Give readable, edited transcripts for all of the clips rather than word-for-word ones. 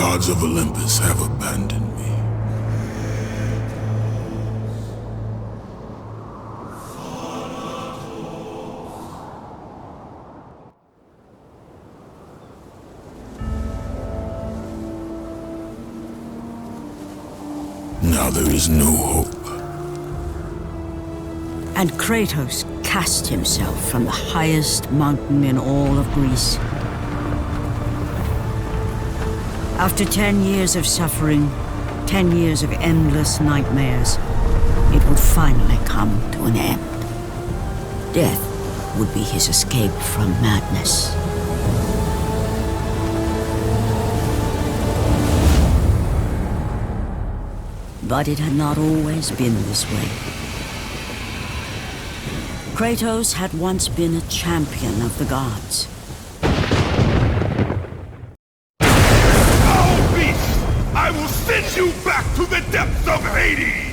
gods of Olympus have abandoned me. Now there is no hope. And Kratos cast himself from the highest mountain in all of Greece. After 10 years of suffering, 10 years of endless nightmares, it would finally come to an end. Death would be his escape from madness. But it had not always been this way. Kratos had once been a champion of the gods. Foul beast! I will send you back to the depths of Hades!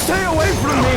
Stay away from me!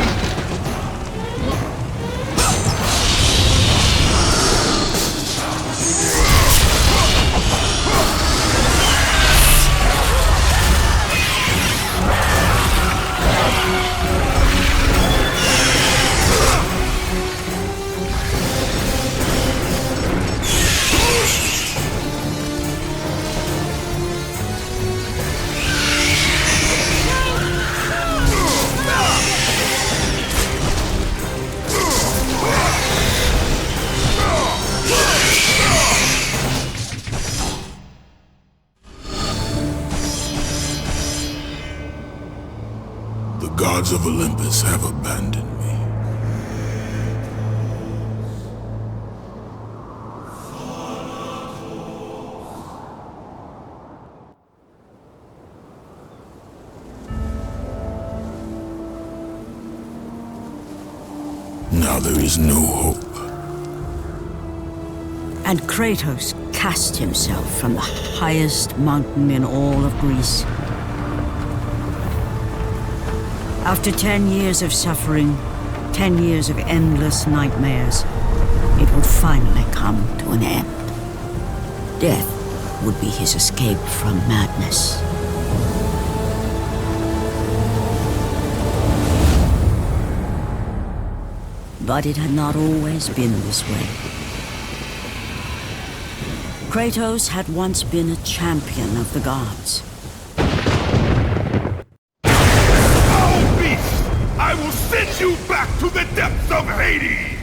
The gods of Olympus have abandoned me. Now there is no hope. And Kratos cast himself from the highest mountain in all of Greece. After 10 years of suffering, 10 years of endless nightmares, it would finally come to an end. Death would be his escape from madness. But it had not always been this way. Kratos had once been a champion of the gods. I will send you back to the depths of Hades!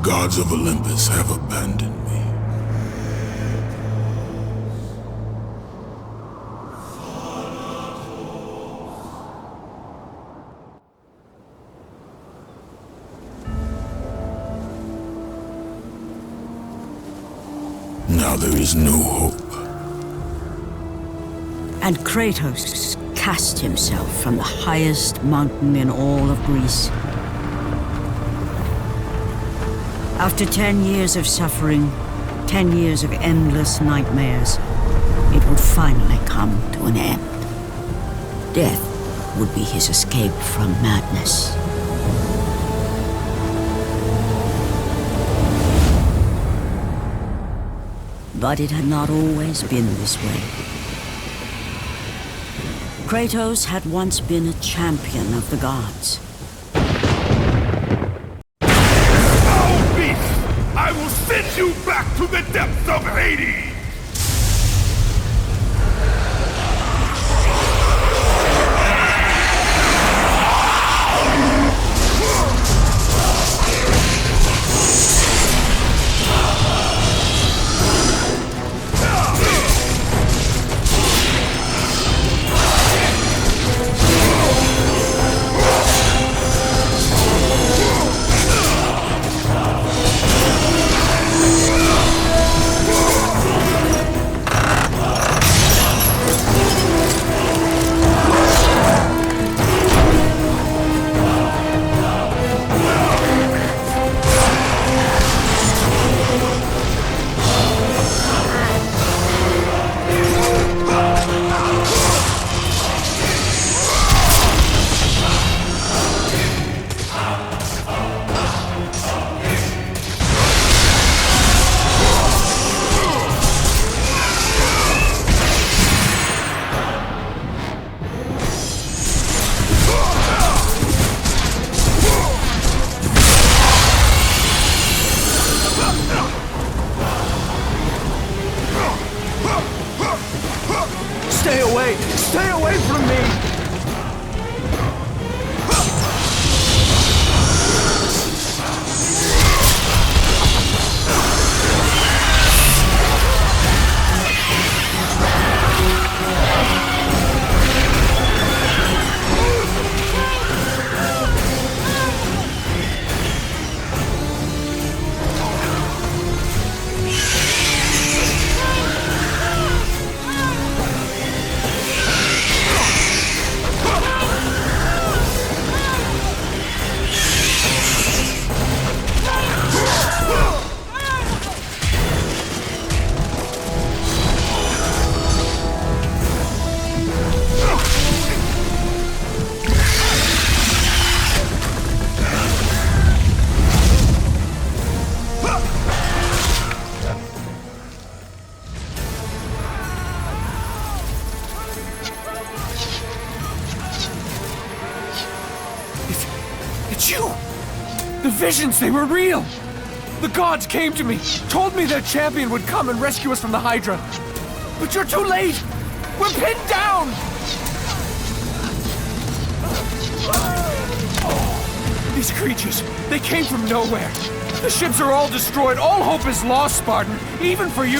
gods of Olympus have abandoned me. Now there is no hope. And Kratos cast himself from the highest mountain in all of Greece. After 10 years of suffering, 10 years of endless nightmares, it would finally come to an end. Death would be his escape from madness. But it had not always been this way. Kratos had once been a champion of the gods. Foul beast! I will send you back to the depths of Hades! Stay away from me! It's you! The visions, they were real! The gods came to me, told me their champion would come and rescue us from the Hydra. But you're too late! We're pinned down! These creatures, they came from nowhere. The ships are all destroyed, all hope is lost, Spartan, even for you.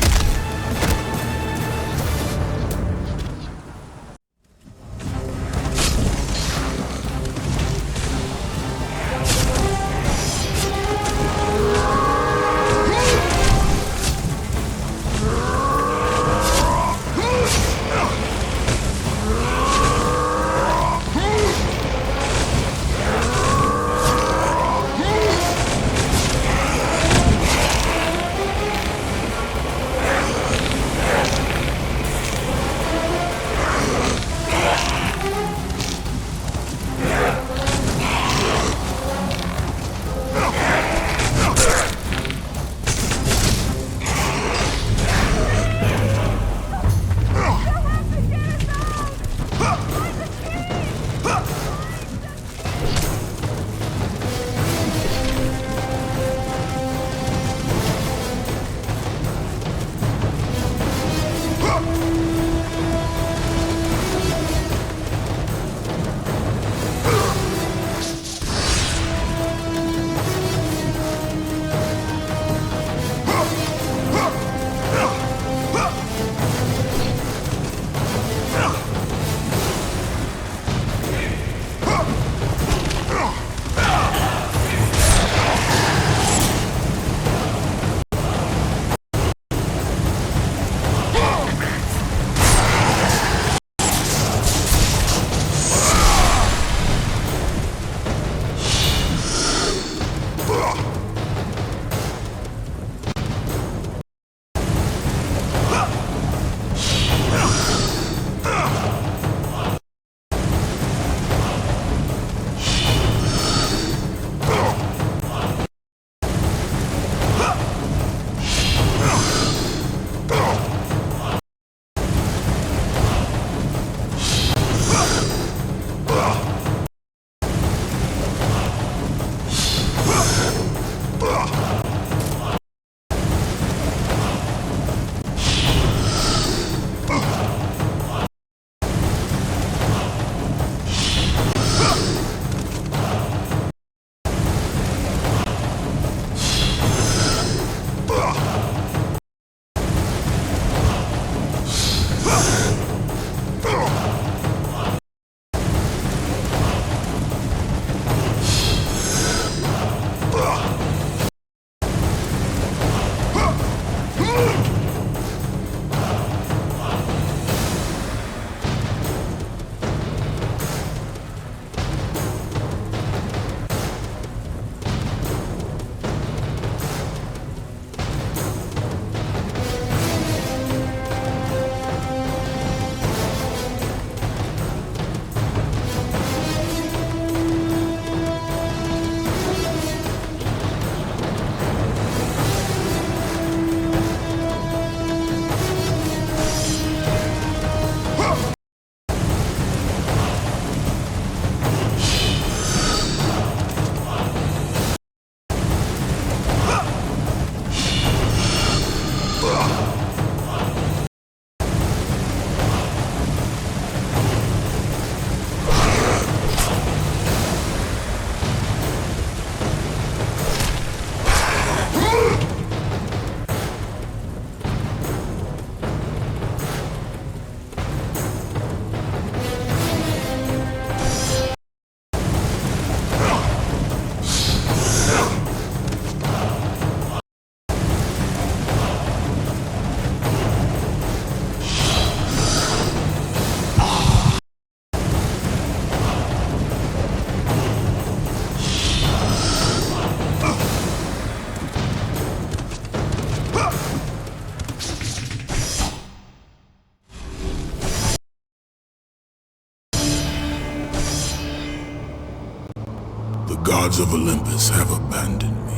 The gods of Olympus have abandoned me.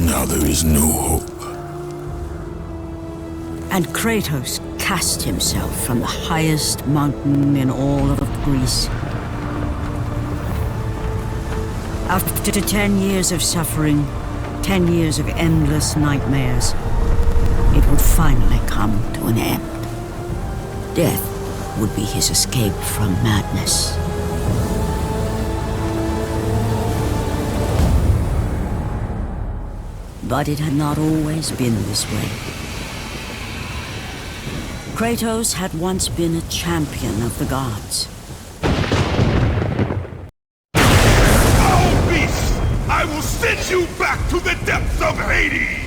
Now there is no hope. And Kratos cast himself from the highest mountain in all of Greece. After 10 years of suffering, 10 years of endless nightmares, it would finally come to an end. Death would be his escape from madness. But it had not always been this way. Kratos had once been a champion of the gods. Foul beast! I will send you back to the depths of Hades!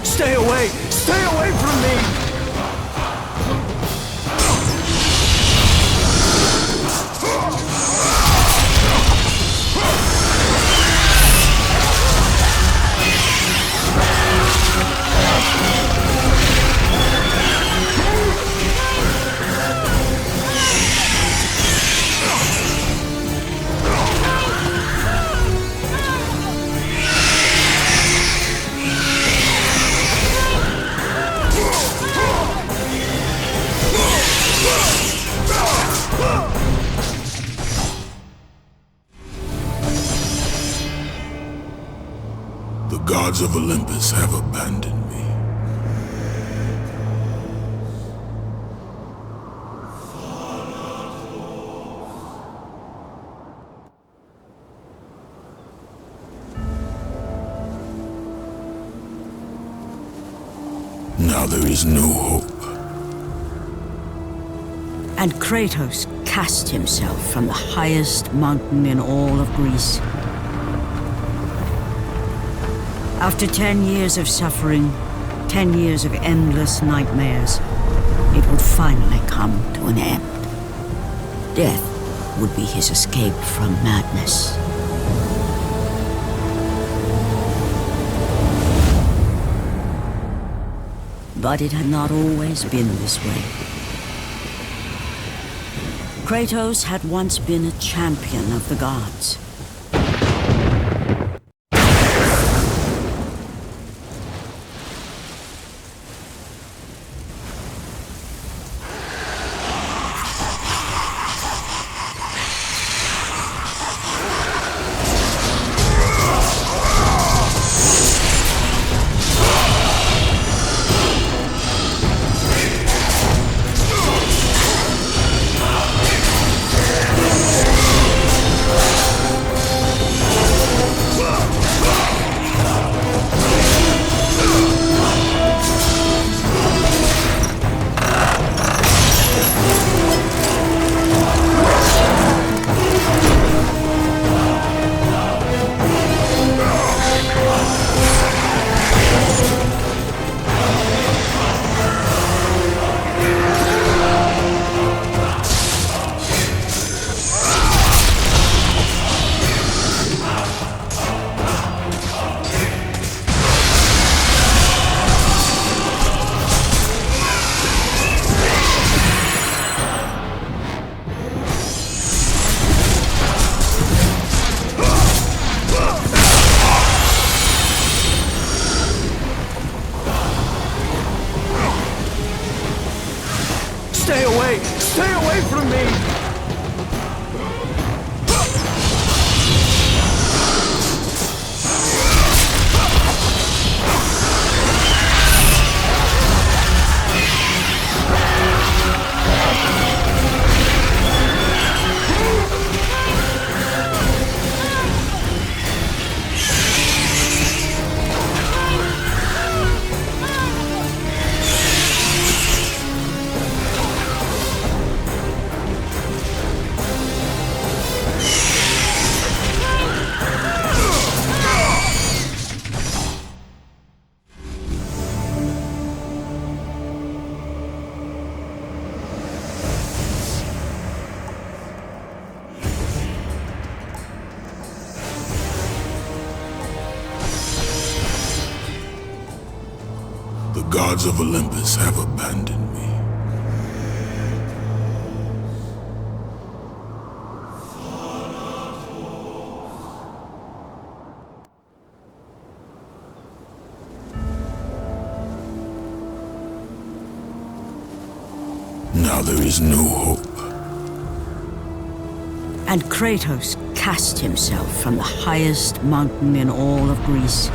Stay away! Stay away from me! The gods of Olympus have abandoned me. Now there is no hope. And Kratos cast himself from the highest mountain in all of Greece. After 10 years of suffering, 10 years of endless nightmares, it would finally come to an end. Death would be his escape from madness. But it had not always been this way. Kratos had once been a champion of the gods. gods of Olympus have abandoned me. Now there is no hope. And Kratos cast himself from the highest mountain in all of Greece.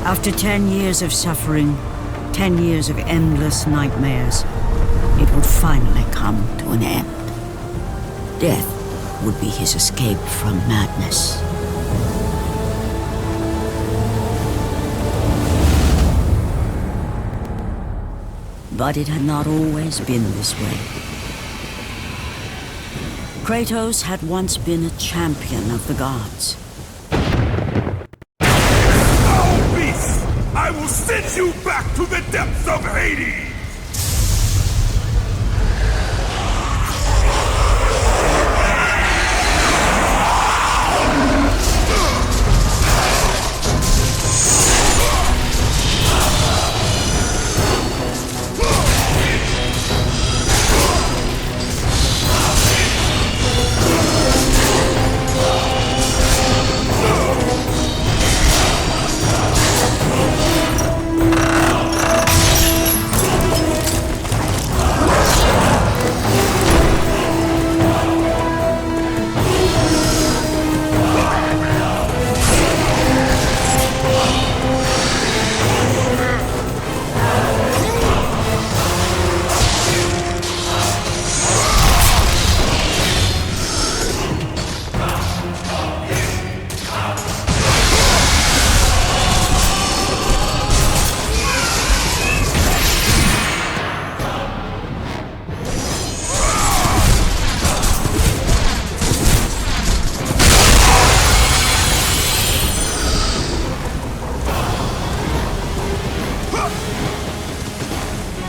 After 10 years of suffering, 10 years of endless nightmares, it would finally come to an end. Death would be his escape from madness. But it had not always been this way. Kratos had once been a champion of the gods. Foul beast! I will send you back to the depths of Hades!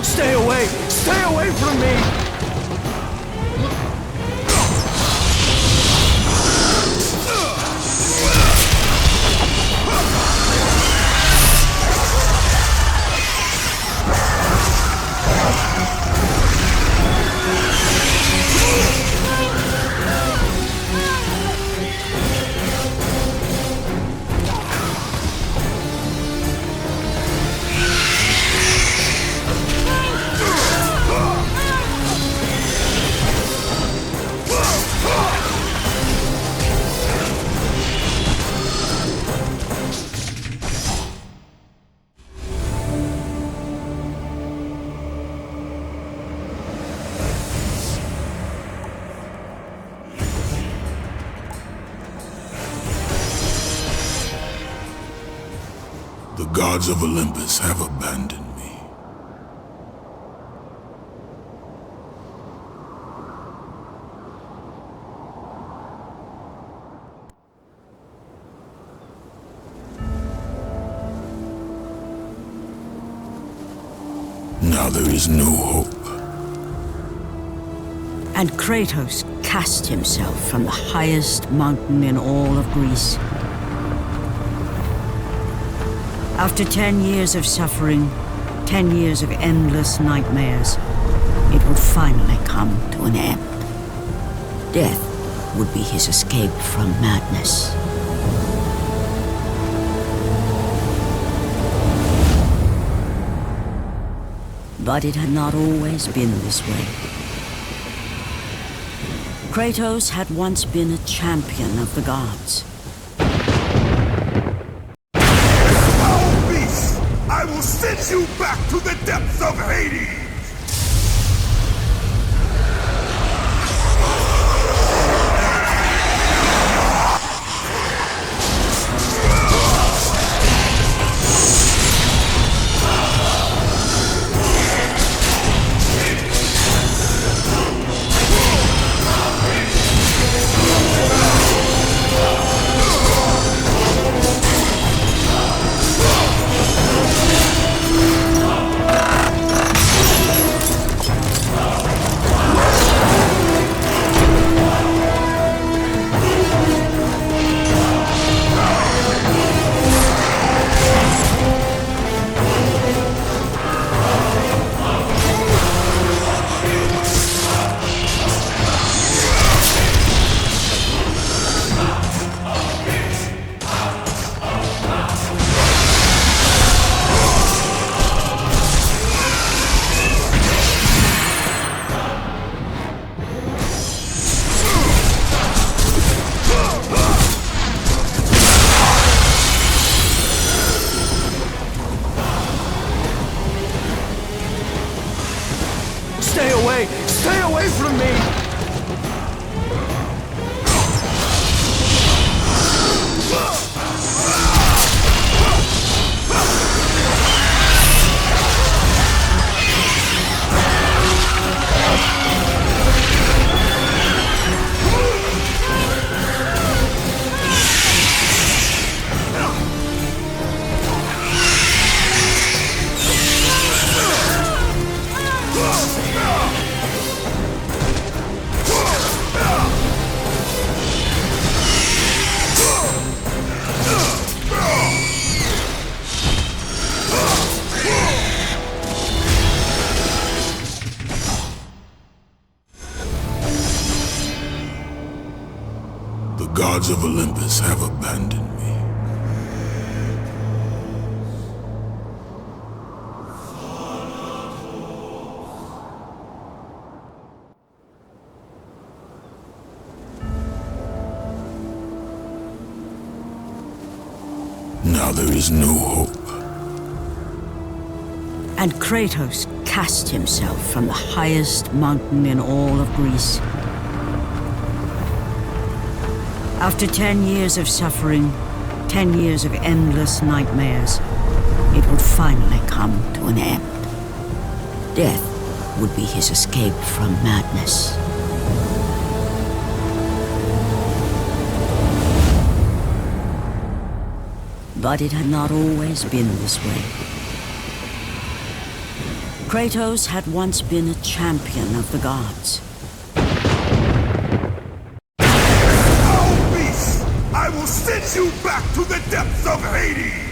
Stay away from me! The gods of Olympus have abandoned me. Now there is no hope. And Kratos cast himself from the highest mountain in all of Greece. After 10 years of suffering, 10 years of endless nightmares, it would finally come to an end. Death would be his escape from madness. But it had not always been this way. Kratos had once been a champion of the gods. Foul beast! I will send you back to the depths of Hades! gods of Olympus have abandoned me. Now there is no hope. And Kratos cast himself from the highest mountain in all of Greece. After 10 years of suffering, 10 years of endless nightmares, it would finally come to an end. Death would be his escape from madness. But it had not always been this way. Kratos had once been a champion of the gods. Foul beast! I will send you back to the depths of Hades!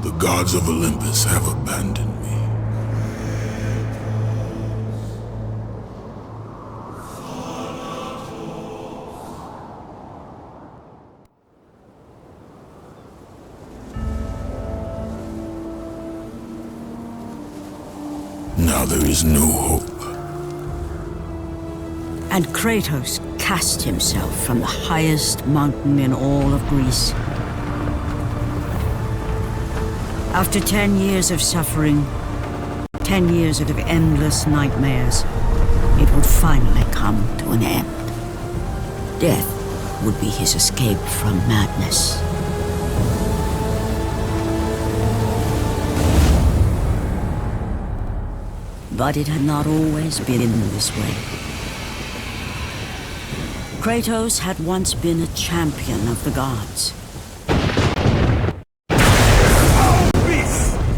The gods of Olympus have abandoned me. Now there is no hope. And Kratos cast himself from the highest mountain in all of Greece. After 10 years of suffering, 10 years of endless nightmares, it would finally come to an end. Death would be his escape from madness. But it had not always been this way. Kratos had once been a champion of the gods.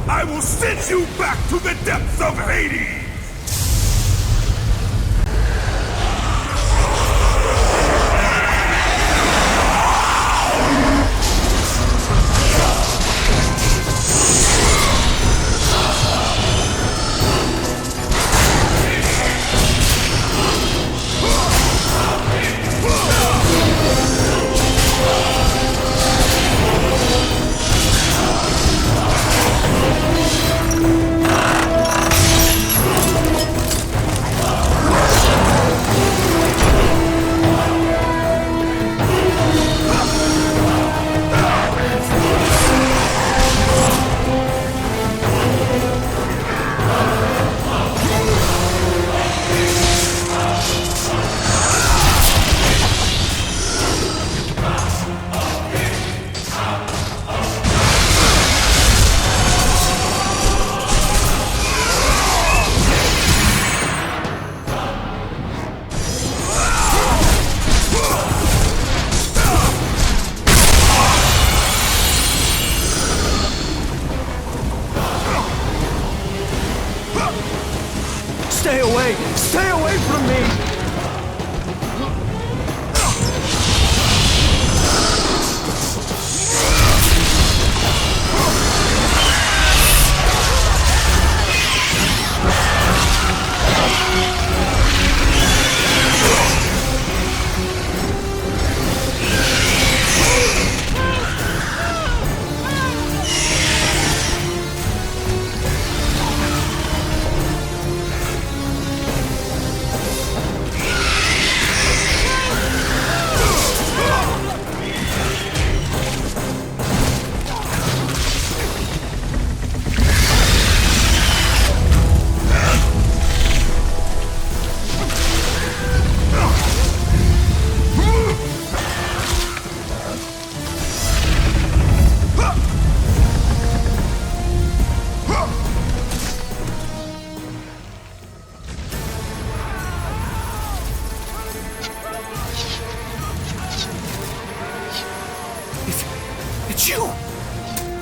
I will send you back to the depths of Hades! Stay away! Stay away from me!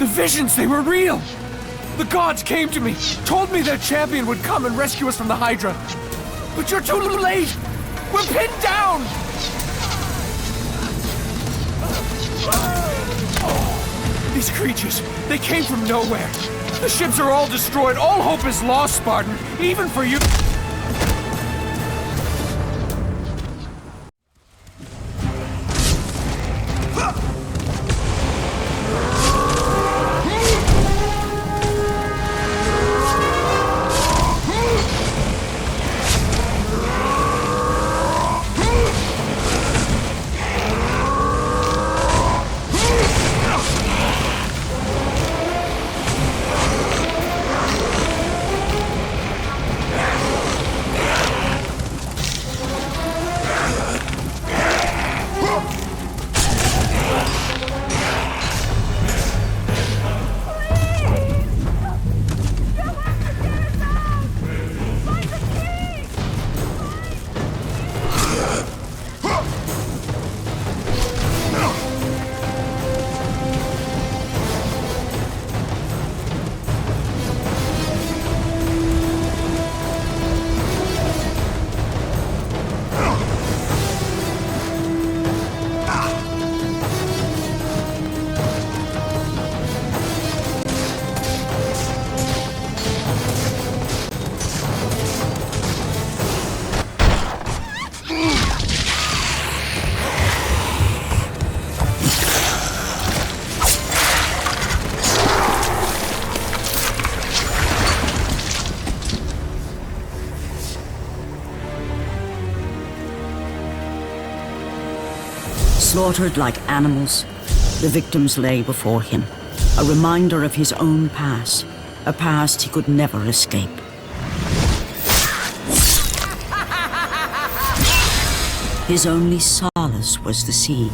The visions, they were real! The gods came to me, told me their champion would come and rescue us from the Hydra. But you're too late! We're pinned down! These creatures, they came from nowhere. The ships are all destroyed. All hope is lost, Spartan. Even for you. Slaughtered like animals, the victims lay before him, a reminder of his own past, a past he could never escape. His only solace was the sea,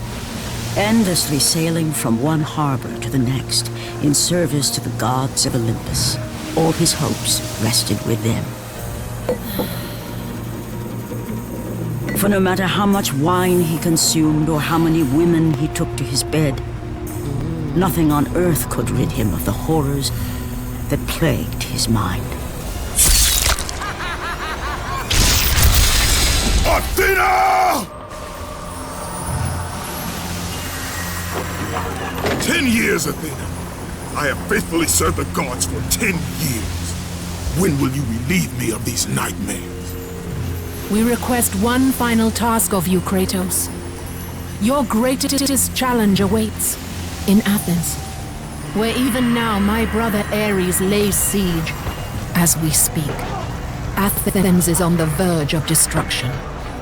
endlessly sailing from one harbor to the next in service to the gods of Olympus. All his hopes rested with them. For no matter how much wine he consumed or how many women he took to his bed, nothing on earth could rid him of the horrors that plagued his mind. Athena! 10 years, Athena. I have faithfully served the gods for 10 years. When will you relieve me of these nightmares? We request one final task of you, Kratos. Your greatest challenge awaits in Athens, where even now my brother Ares lays siege as we speak. Athens is on the verge of destruction.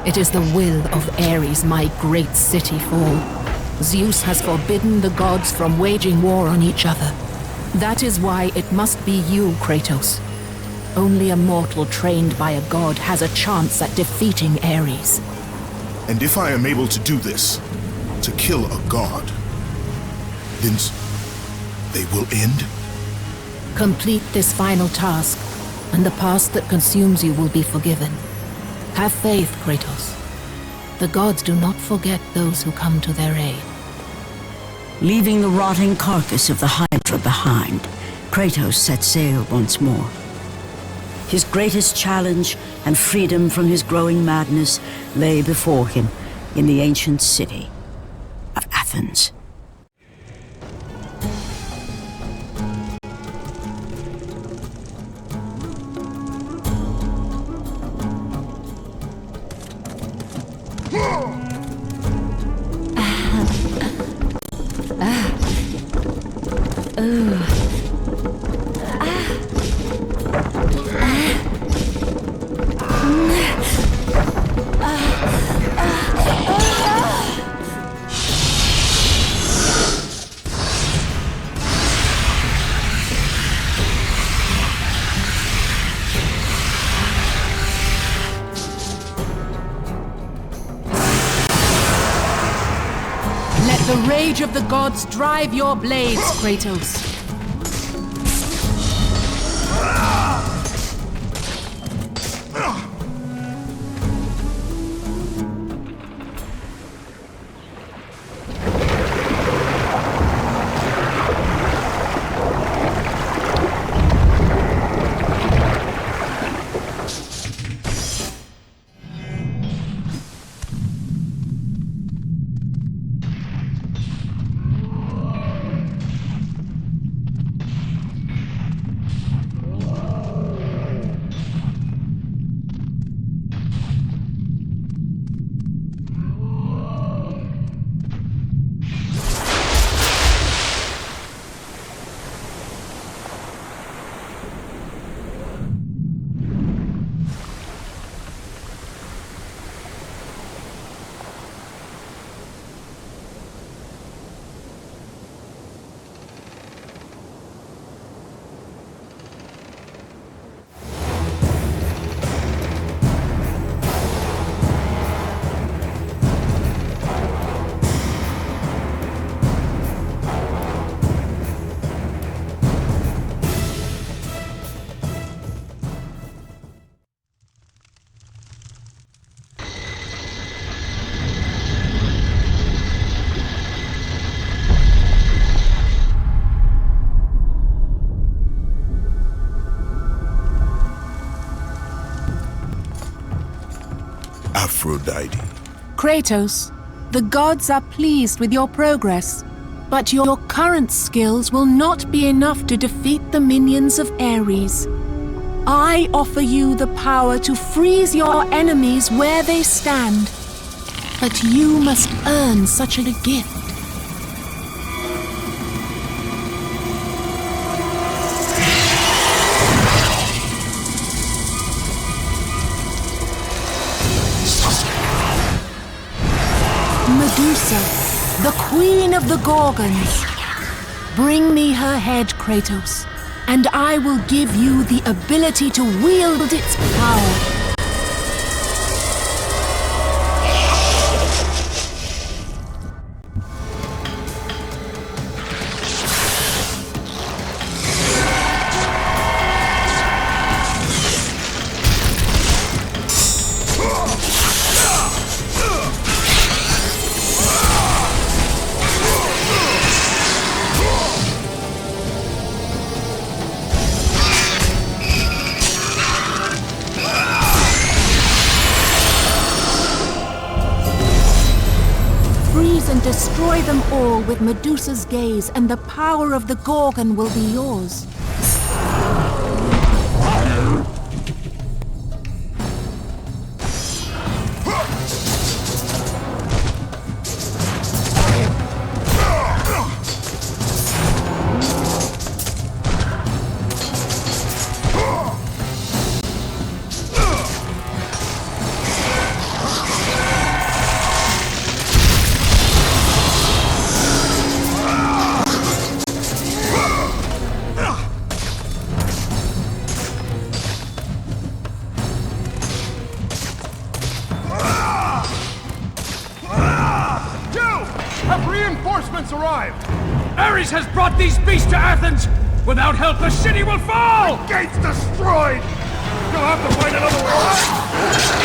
It is the will of Ares my great city fall. Zeus has forbidden the gods from waging war on each other. That is why it must be you, Kratos. Only a mortal trained by a god has a chance at defeating Ares. And if I am able to do this, to kill a god, then they will end? Complete this final task, and the past that consumes you will be forgiven. Have faith, Kratos. The gods do not forget those who come to their aid. Leaving the rotting carcass of the Hydra behind, Kratos set sail once more. His greatest challenge and freedom from his growing madness lay before him in the ancient city of Athens. The rage of the gods drive your blades, Kratos. Aphrodite. Kratos, the gods are pleased with your progress, but your current skills will not be enough to defeat the minions of Ares. I offer you the power to freeze your enemies where they stand, but you must earn such a gift. Medusa, the queen of the Gorgons. Bring me her head, Kratos, and I will give you the ability to wield its power. Destroy them all with Medusa's gaze, and the power of the Gorgon will be yours. Arrived! Ares has brought these beasts to Athens! Without help, the city will fall! The gate's destroyed! You'll have to find another way!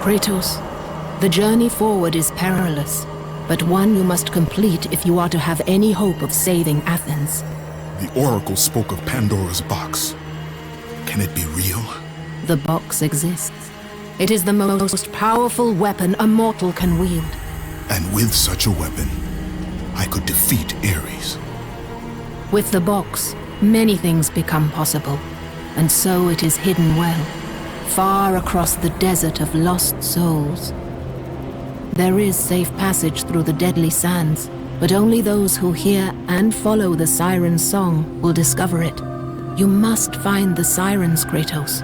Kratos, the journey forward is perilous, but one you must complete if you are to have any hope of saving Athens. The Oracle spoke of Pandora's box. Can it be real? The box exists. It is the most powerful weapon a mortal can wield. And with such a weapon, I could defeat Ares. With the box, many things become possible, and so it is hidden well, far across the desert of lost souls. There is safe passage through the deadly sands, but only those who hear and follow the siren's song will discover it. You must find the sirens, Kratos.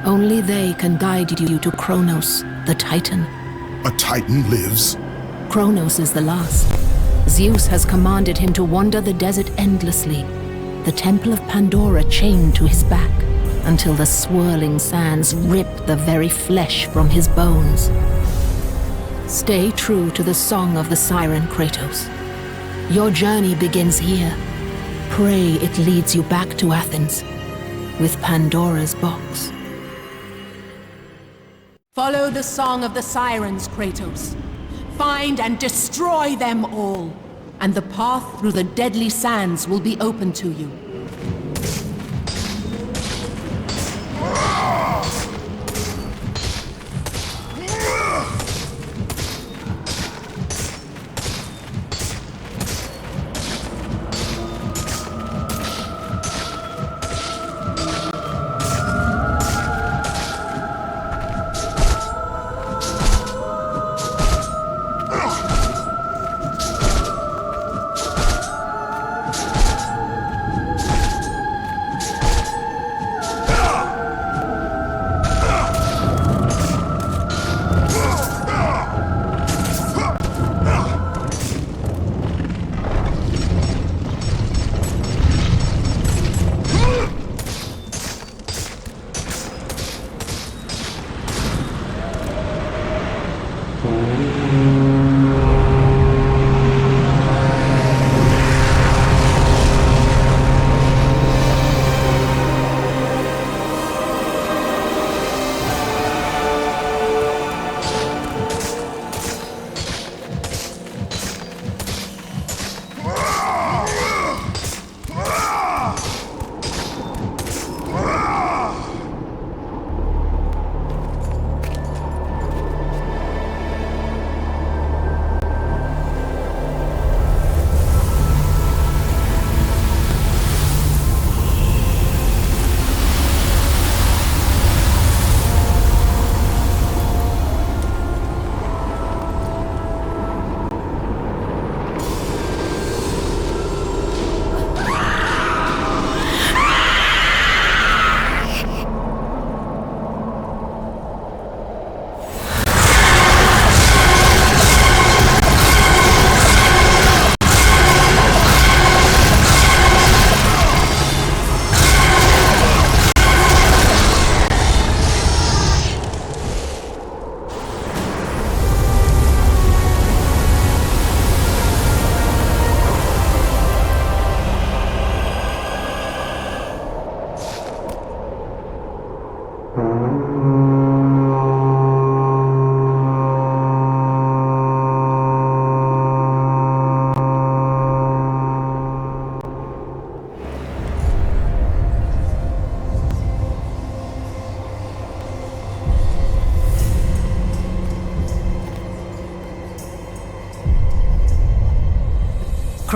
Only they can guide you to Kronos, the Titan. A Titan lives? Kronos is the last. Zeus has commanded him to wander the desert endlessly, the Temple of Pandora chained to his back, until the swirling sands rip the very flesh from his bones. Stay true to the song of the siren, Kratos. Your journey begins here. Pray it leads you back to Athens, with Pandora's box. Follow the song of the sirens, Kratos. Find and destroy them all, and the path through the deadly sands will be open to you.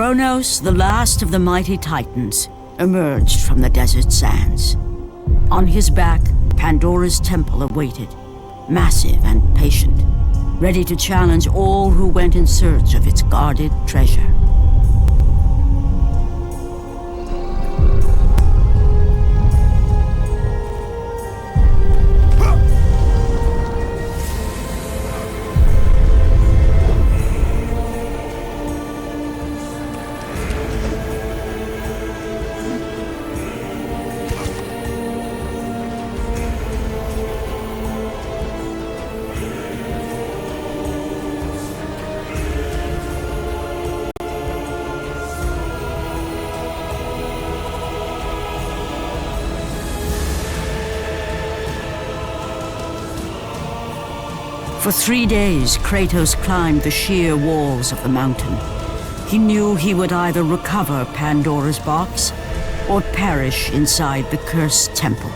Kronos, the last of the mighty Titans, emerged from the desert sands. On his back, Pandora's temple awaited, massive and patient, ready to challenge all who went in search of its guarded treasure. For 3 days, Kratos climbed the sheer walls of the mountain. He knew he would either recover Pandora's box or perish inside the cursed temple,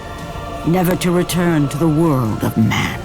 never to return to the world of man.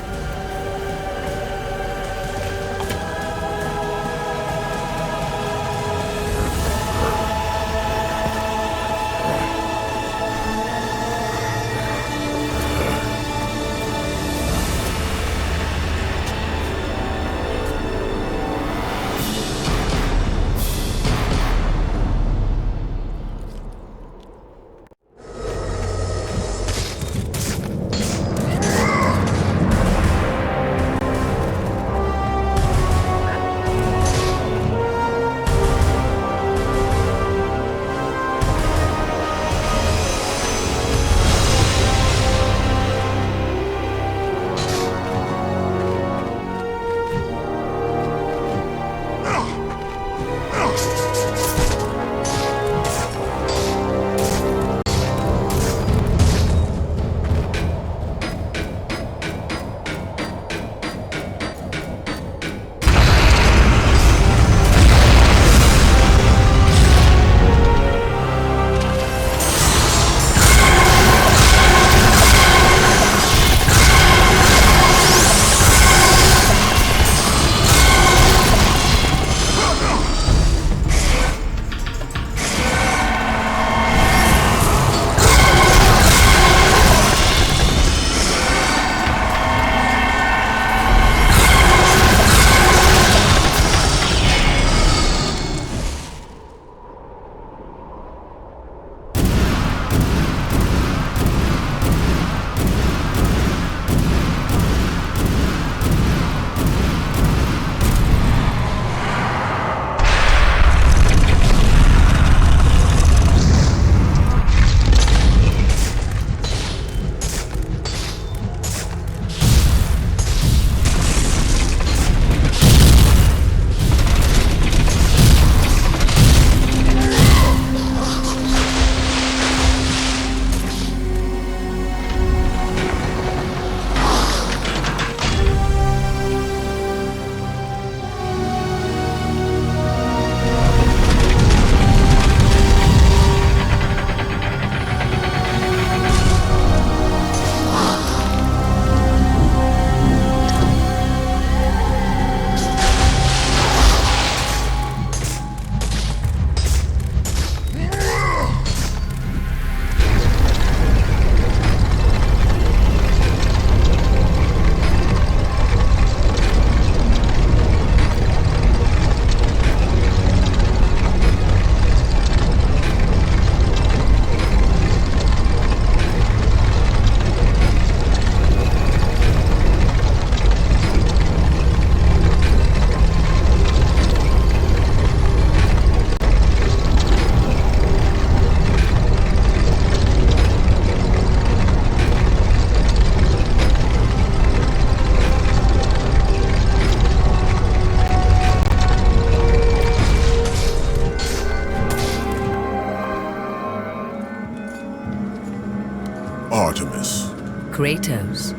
Kratos,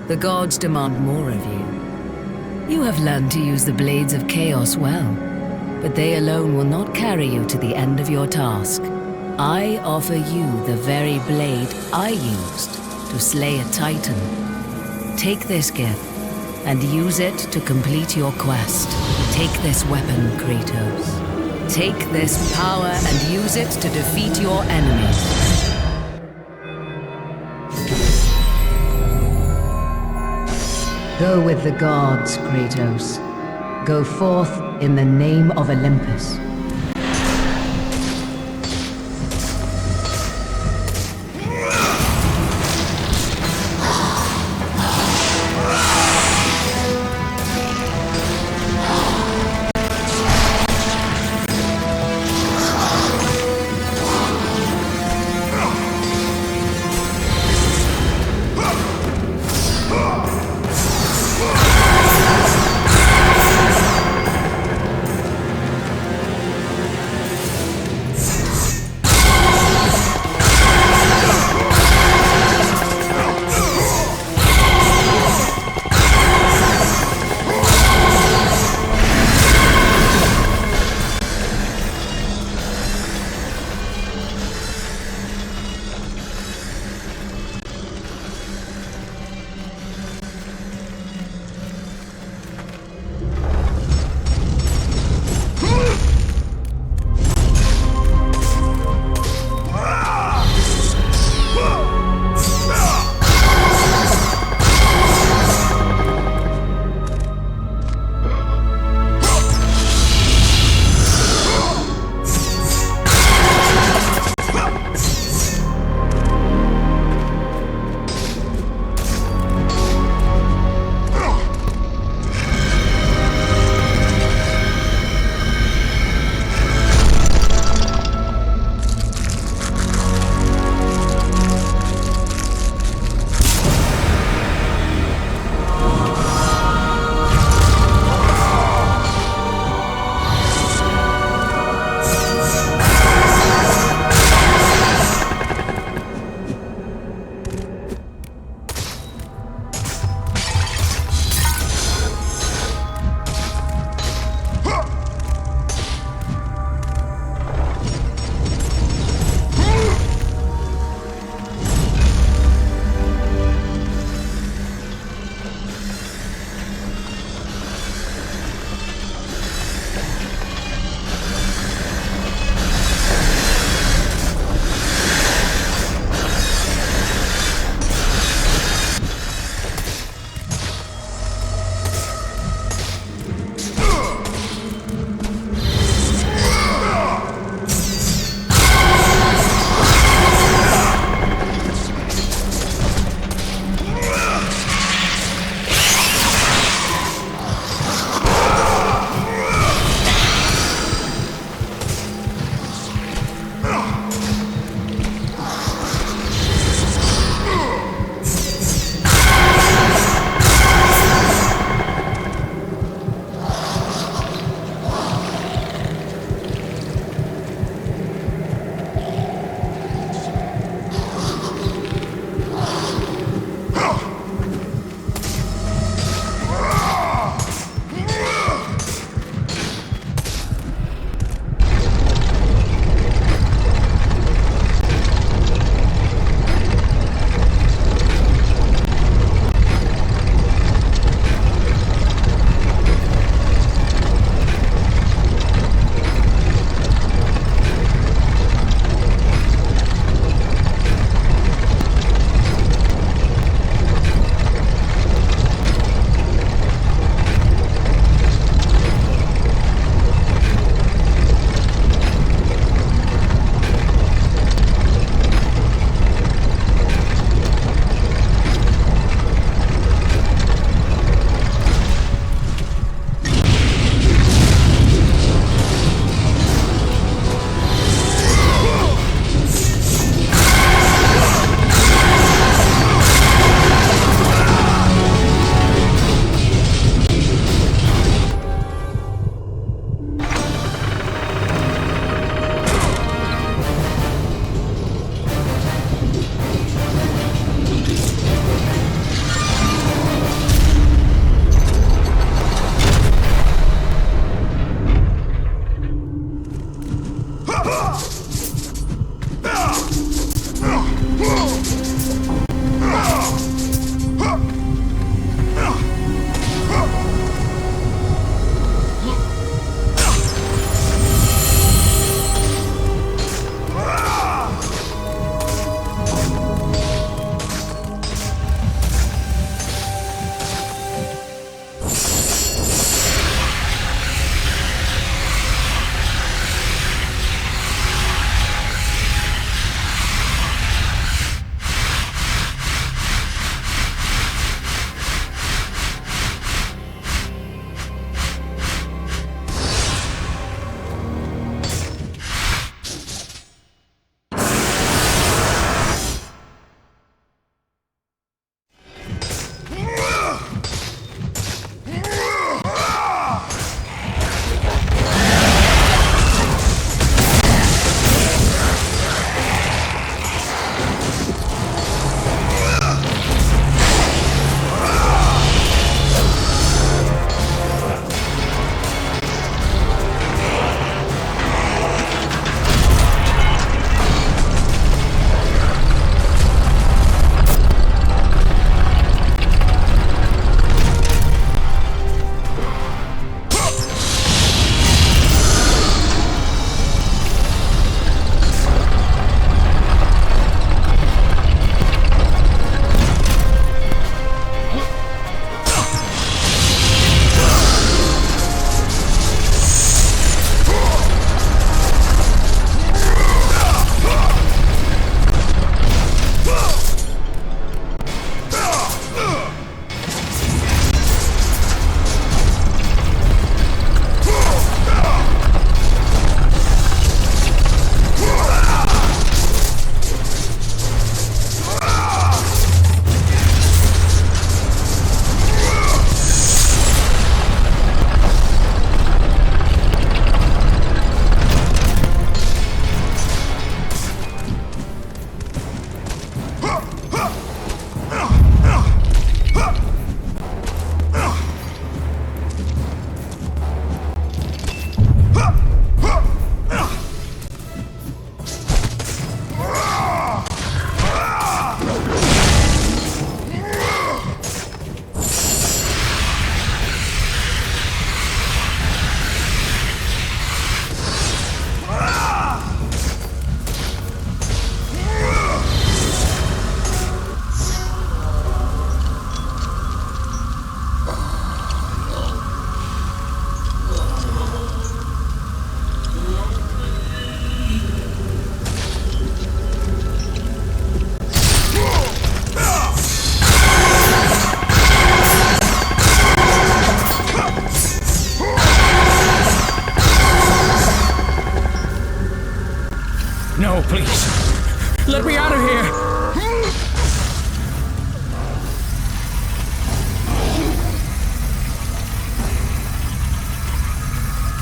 the gods demand more of you. You have learned to use the blades of chaos well, but they alone will not carry you to the end of your task. I offer you the very blade I used to slay a titan. Take this gift and use it to complete your quest. Take this weapon, Kratos. Take this power and use it to defeat your enemies. Go with the gods, Kratos. Go forth in the name of Olympus.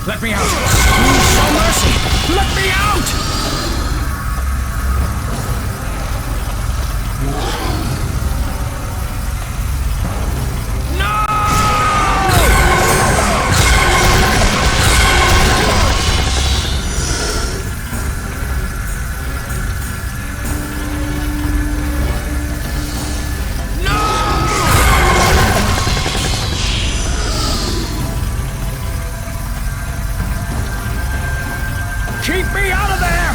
Let me out! Please show mercy! Let me out! Keep me out of there!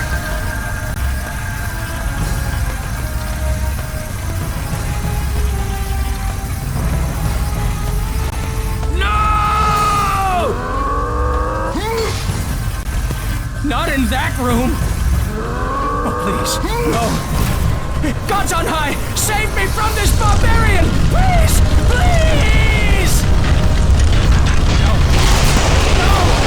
No! Not in that room! Oh, please, no! Gods on high, save me from this barbarian! Please! Please! No! No!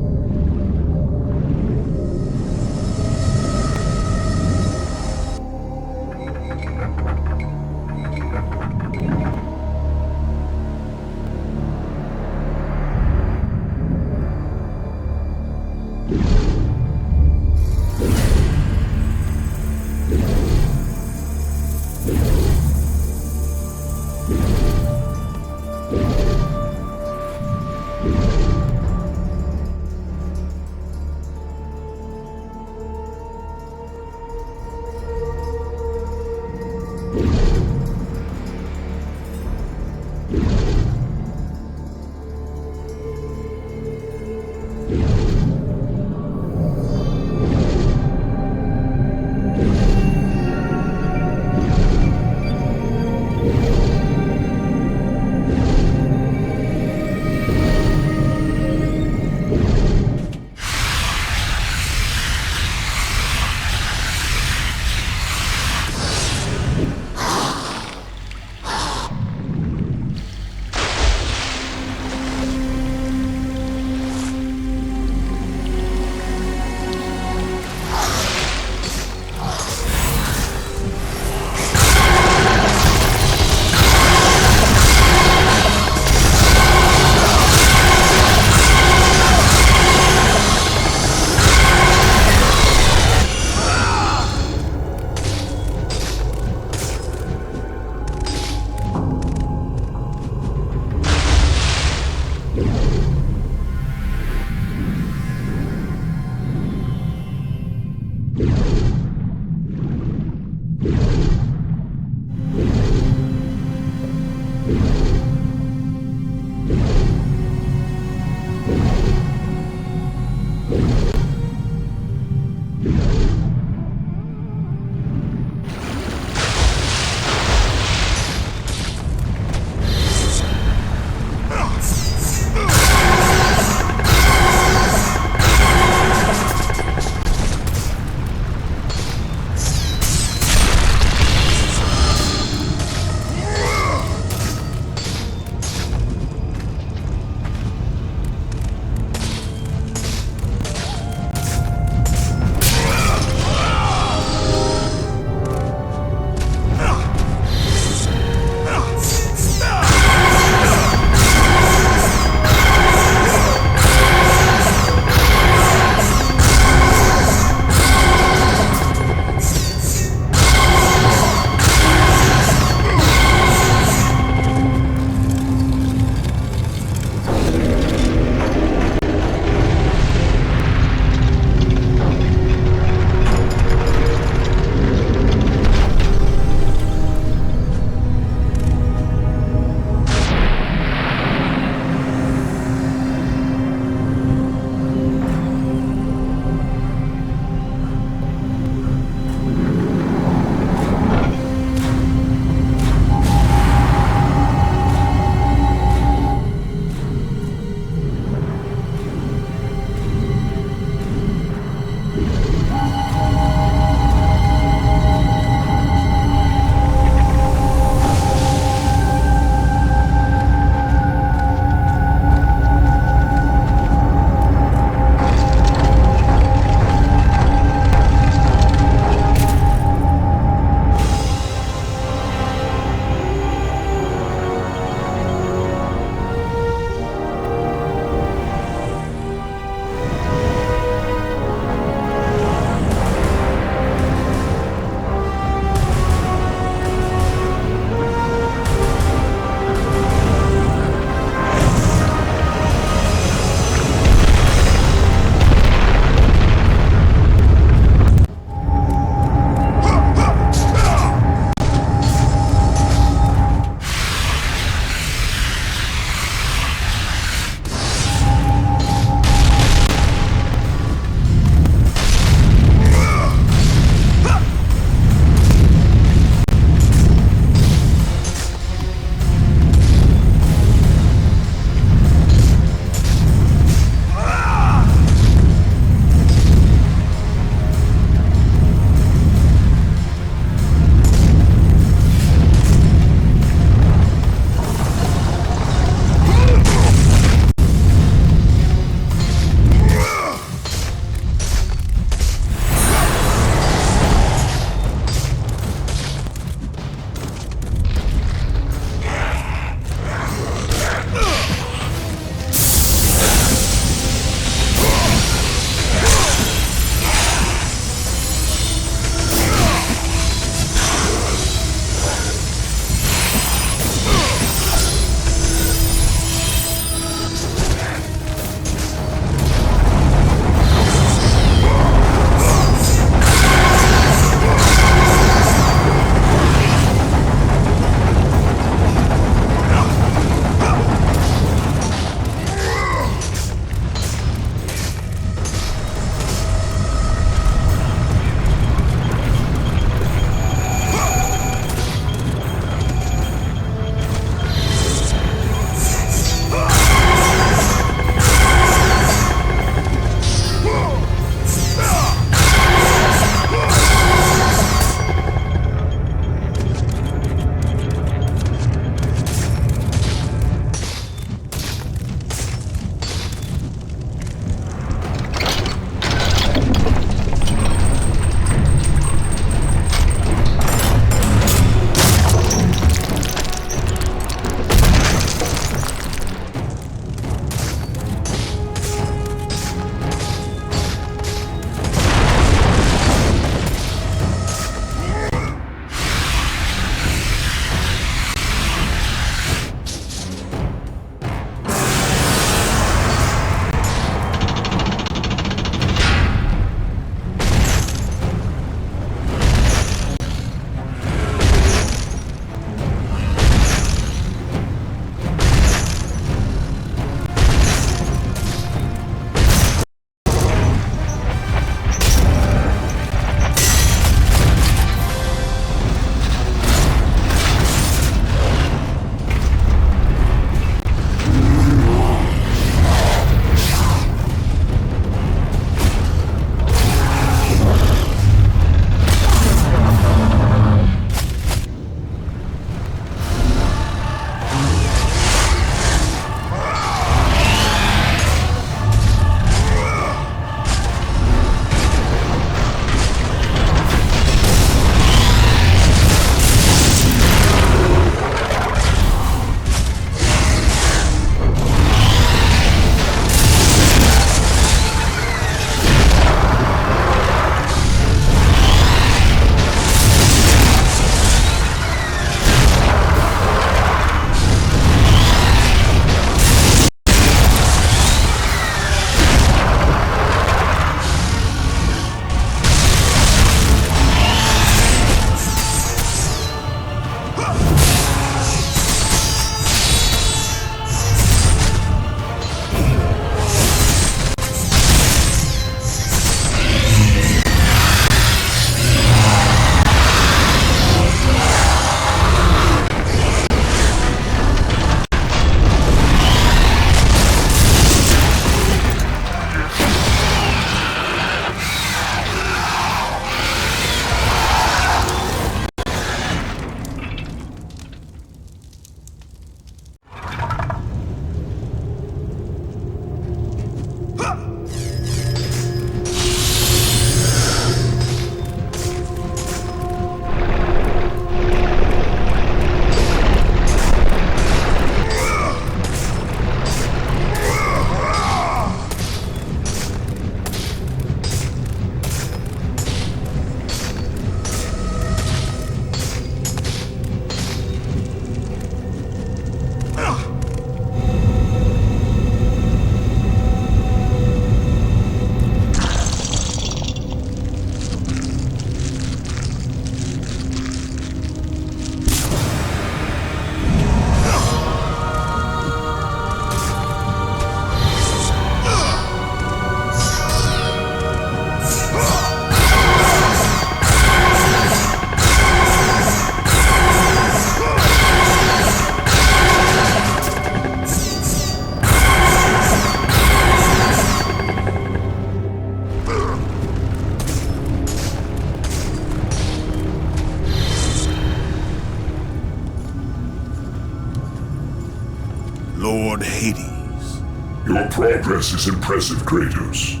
god Hades. Your progress is impressive, Kratos.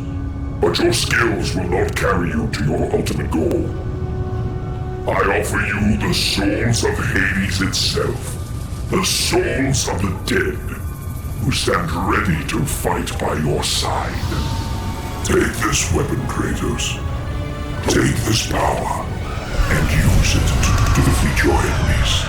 But your skills will not carry you to your ultimate goal. I offer you the souls of Hades itself. The souls of the dead, who stand ready to fight by your side. Take this weapon, Kratos. Take this power, and use it to defeat your enemies.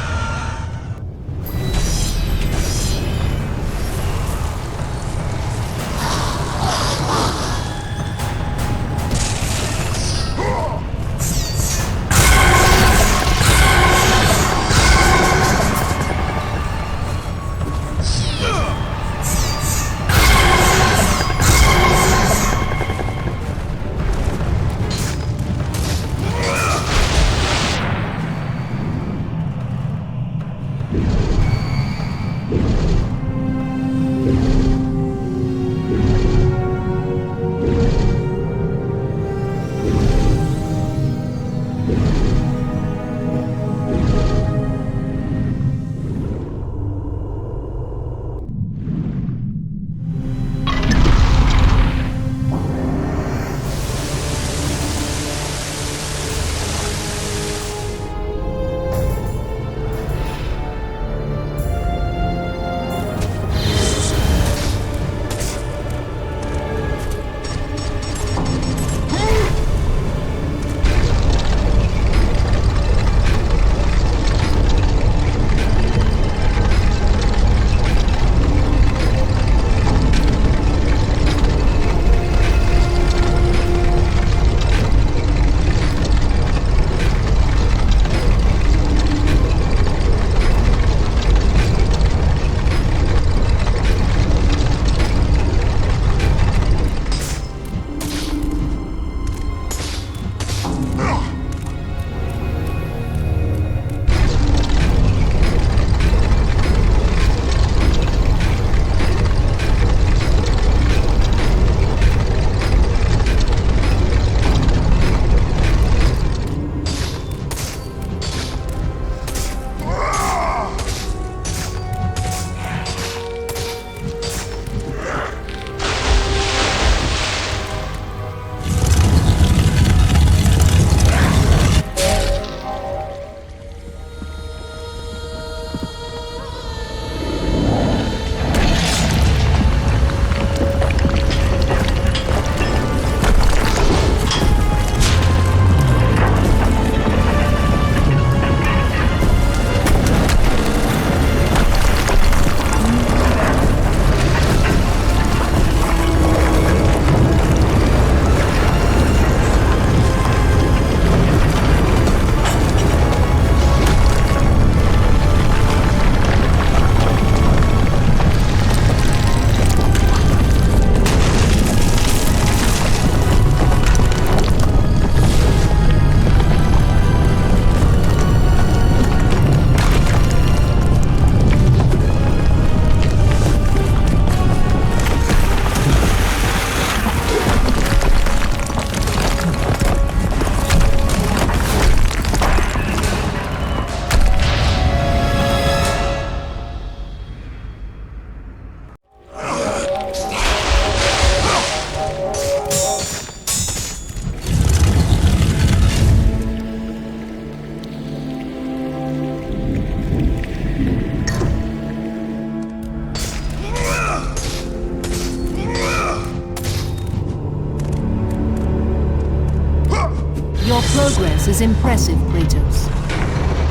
Your progress is impressive, Kratos.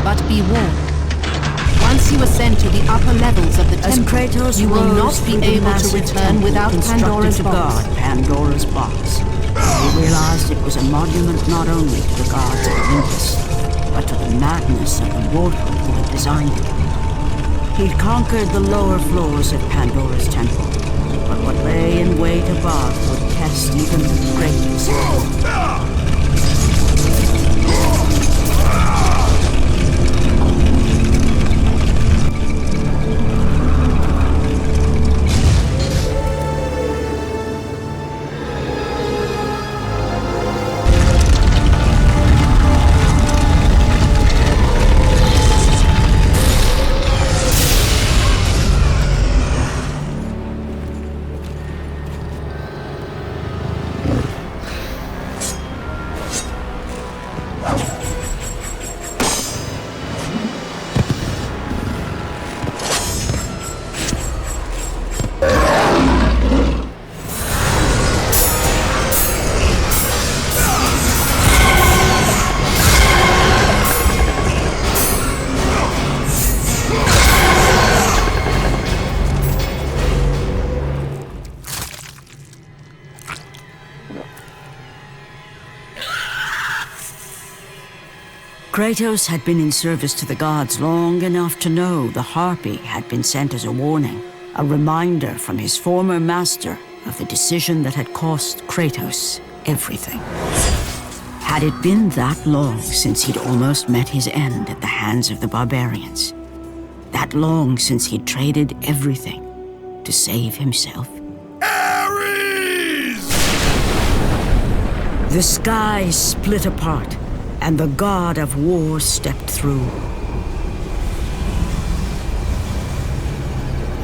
But be warned. Once you ascend to the upper levels of the As temple, Kratos you will not rose be through the able to massive return temple without constructed Pandora's to box. guard Pandora's box. He realized it was a monument not only to the gods of Olympus, but to the madness of the mortal who had designed it. He'd conquered the lower floors of Pandora's temple, but what lay in wait above would test even the greatest. Kratos had been in service to the gods long enough to know the Harpy had been sent as a warning, a reminder from his former master of the decision that had cost Kratos everything. Had it been that long since he'd almost met his end at the hands of the barbarians? That long since he'd traded everything to save himself? Ares! The sky split apart, and the god of war stepped through.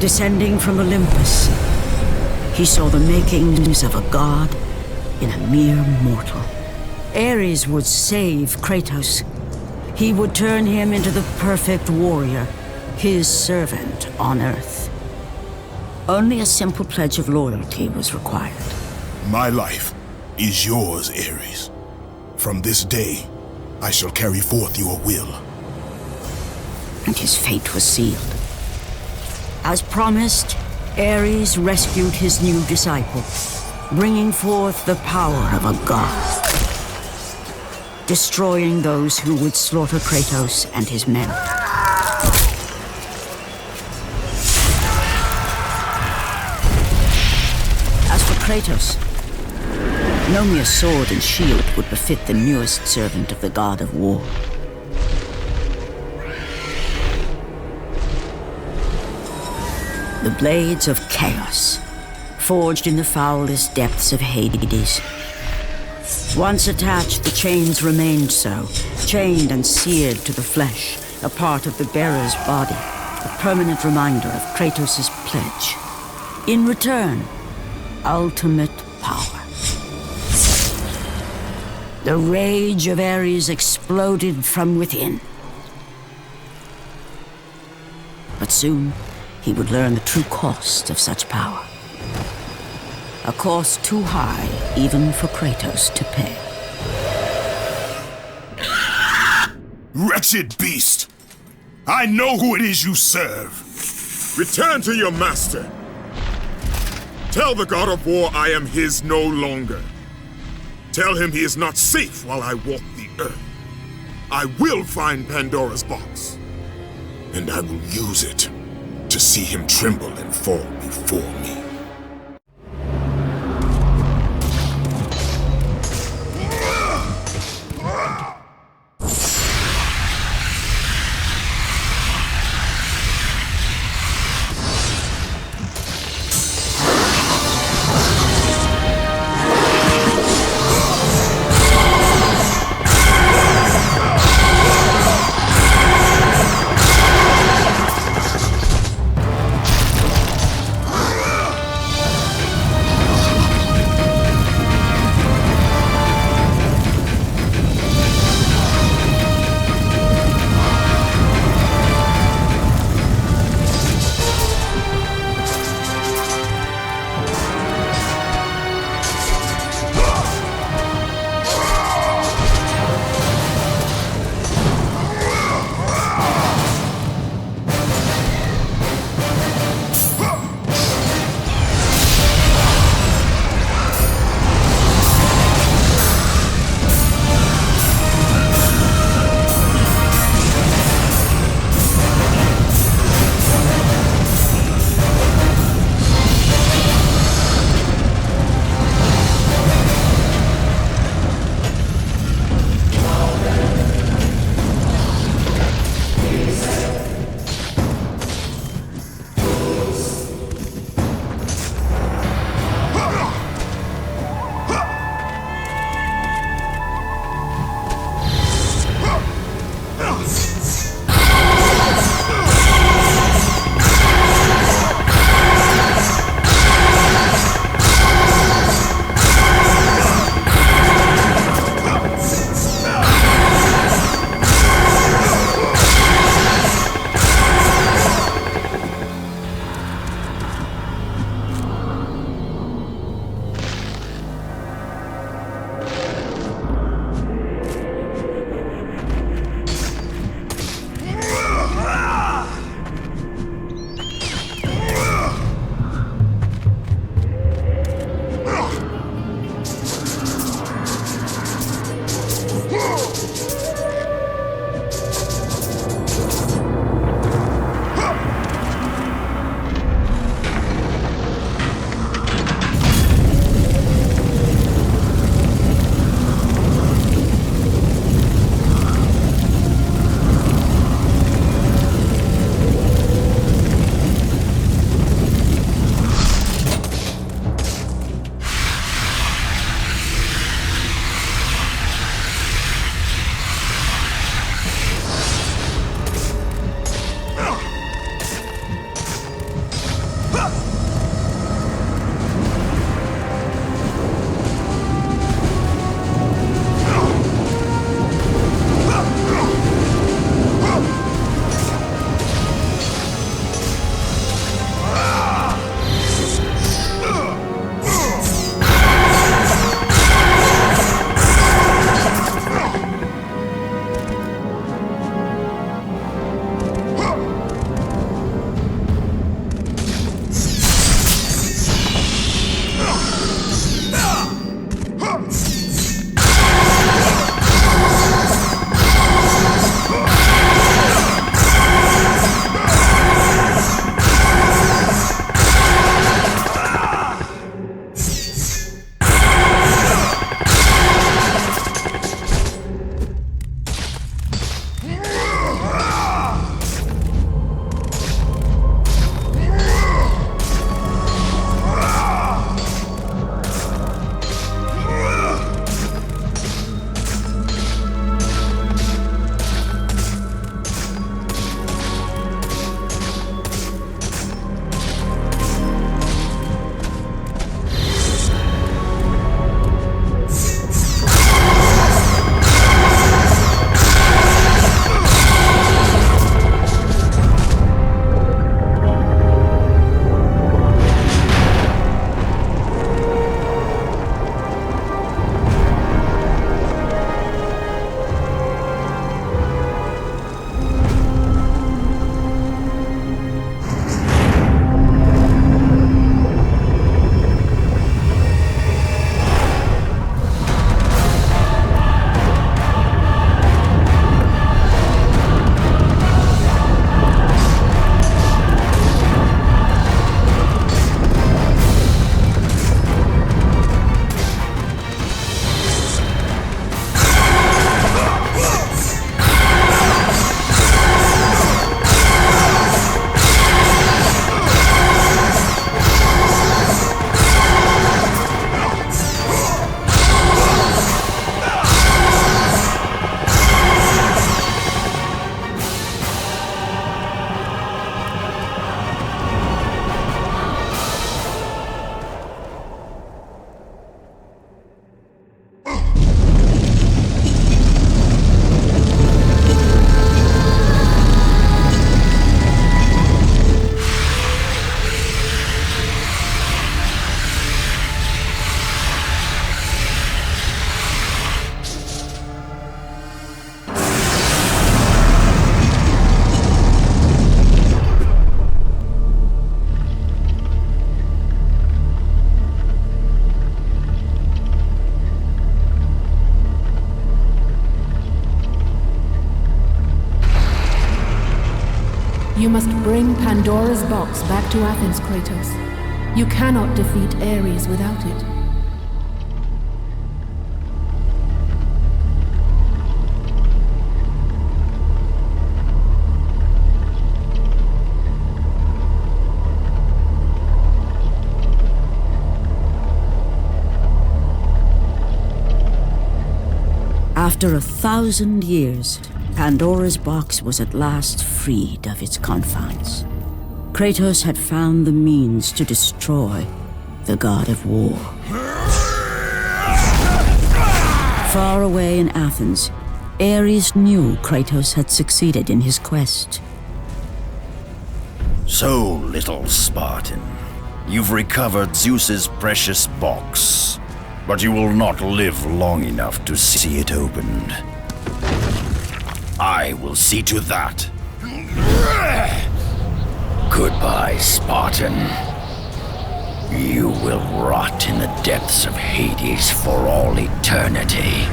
Descending from Olympus, he saw the makings of a god in a mere mortal. Ares would save Kratos. He would turn him into the perfect warrior, his servant on Earth. Only a simple pledge of loyalty was required. My life is yours, Ares. From this day, I shall carry forth your will. And his fate was sealed. As promised, Ares rescued his new disciple, bringing forth the power of a god, destroying those who would slaughter Kratos and his men. As for Kratos, no mere sword and shield would befit the newest servant of the god of war. The blades of chaos, forged in the foulest depths of Hades. Once attached, the chains remained so, chained and seared to the flesh, a part of the bearer's body, a permanent reminder of Kratos' pledge. In return, ultimate power. The rage of Ares exploded from within. But soon, he would learn the true cost of such power. A cost too high even for Kratos to pay. Wretched beast! I know who it is you serve. Return to your master. Tell the god of war I am his no longer. Tell him he is not safe while I walk the earth. I will find Pandora's box, and I will use it to see him tremble and fall before me. You must bring Pandora's box back to Athens, Kratos. You cannot defeat Ares without it. After 1,000 years, Pandora's box was at last freed of its confines. Kratos had found the means to destroy the god of war. Far away in Athens, Ares knew Kratos had succeeded in his quest. So, little Spartan, you've recovered Zeus's precious box, but you will not live long enough to see it opened. I will see to that. Goodbye, Spartan. You will rot in the depths of Hades for all eternity.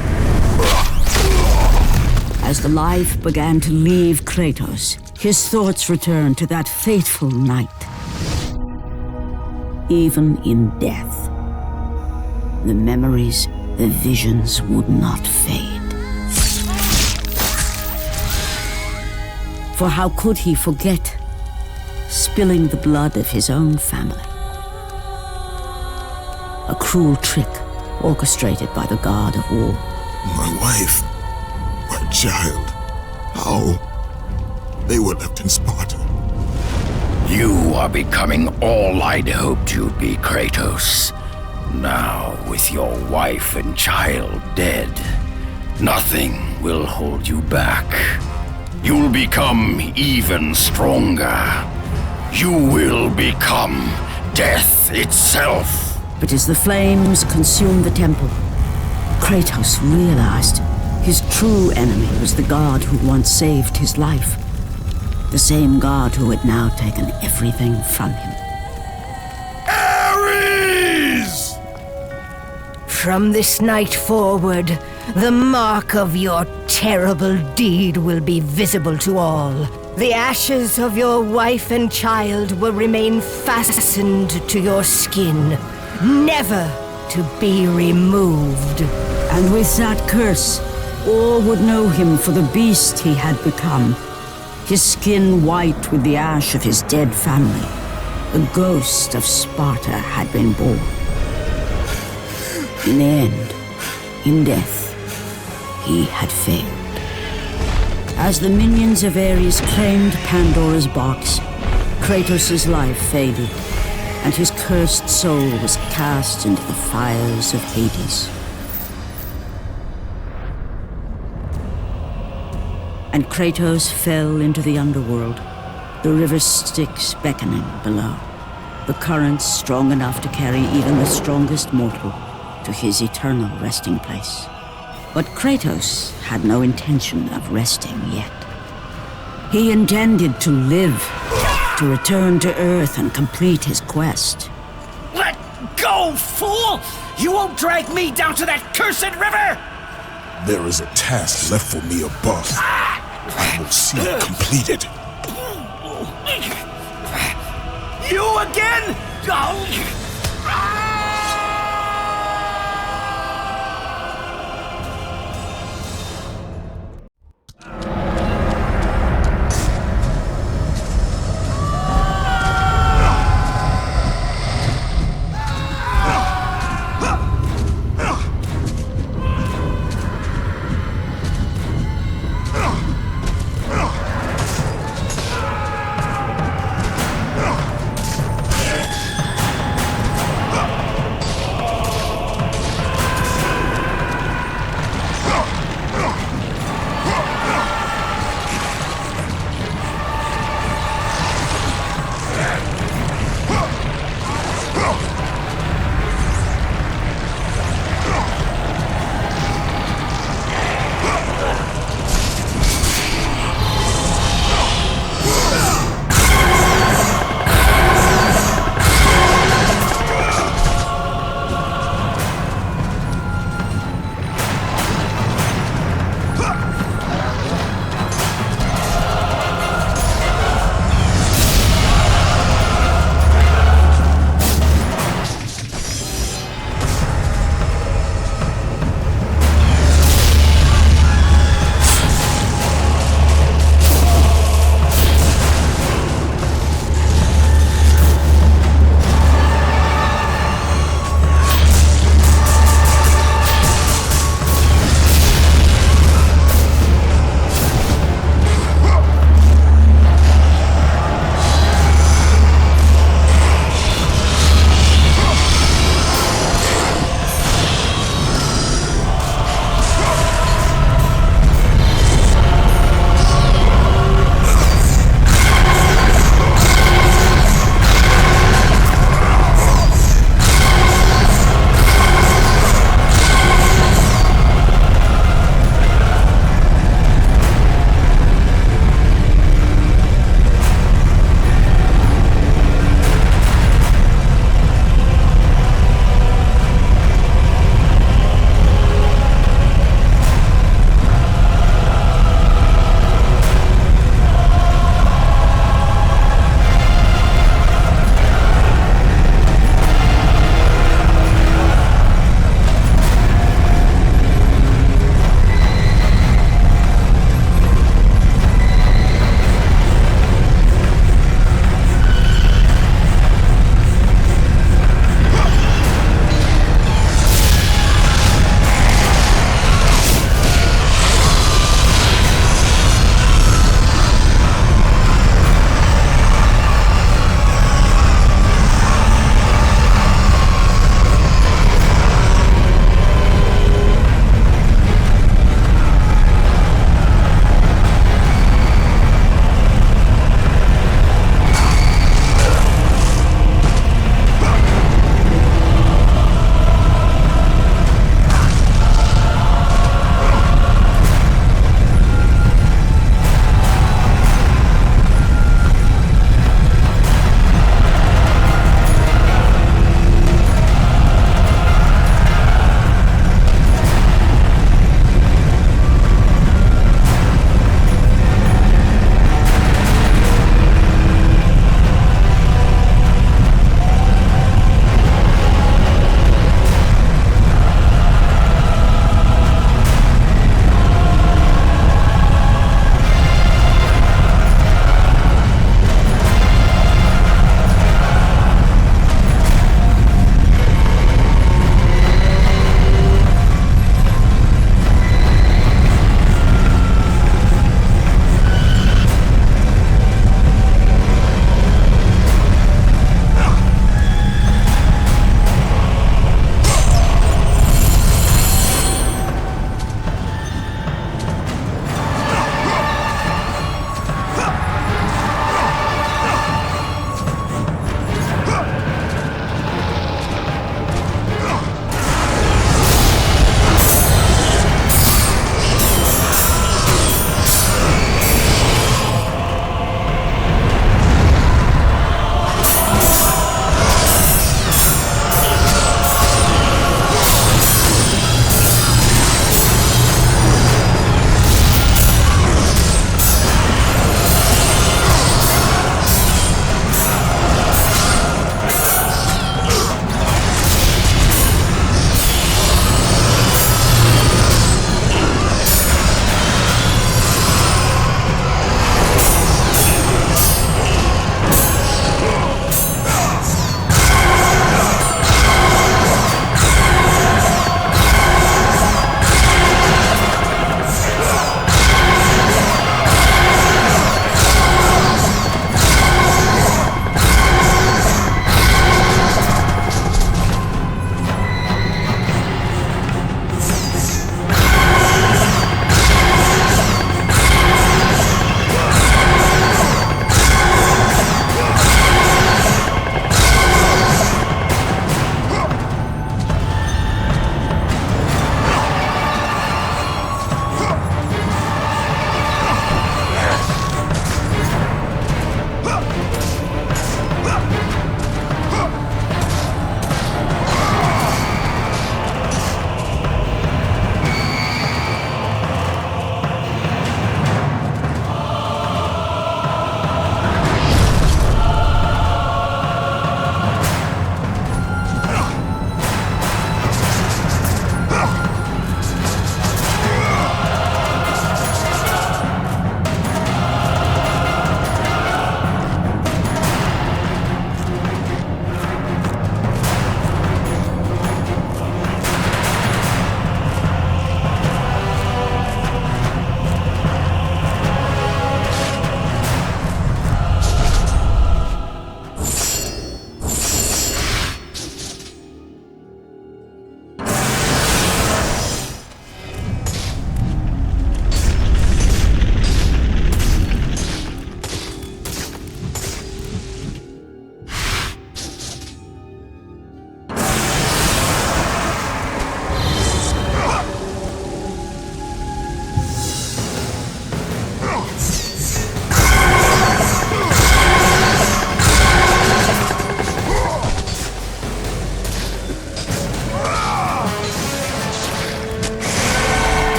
As the life began to leave Kratos, his thoughts returned to that fateful night. Even in death, the memories, the visions would not fade. For how could he forget spilling the blood of his own family? A cruel trick orchestrated by the god of war. My wife, my child, how? They were left in Sparta. You are becoming all I'd hoped you'd be, Kratos. Now, with your wife and child dead, nothing will hold you back. You'll become even stronger. You will become death itself. But as the flames consumed the temple, Kratos realized his true enemy was the god who once saved his life. The same god who had now taken everything from him. Ares! From this night forward, the mark of your terrible deed will be visible to all. The ashes of your wife and child will remain fastened to your skin, never to be removed. And with that curse, all would know him for the beast he had become. His skin white with the ash of his dead family. The ghost of Sparta had been born. In the end, in death, he had failed. As the minions of Ares claimed Pandora's box, Kratos' life faded, and his cursed soul was cast into the fires of Hades. And Kratos fell into the underworld, the river Styx beckoning below, the currents strong enough to carry even the strongest mortal to his eternal resting place. But Kratos had no intention of resting yet. He intended to live, to return to Earth and complete his quest. Let go, fool! You won't drag me down to that cursed river! There is a task left for me above. I will see it completed. You again?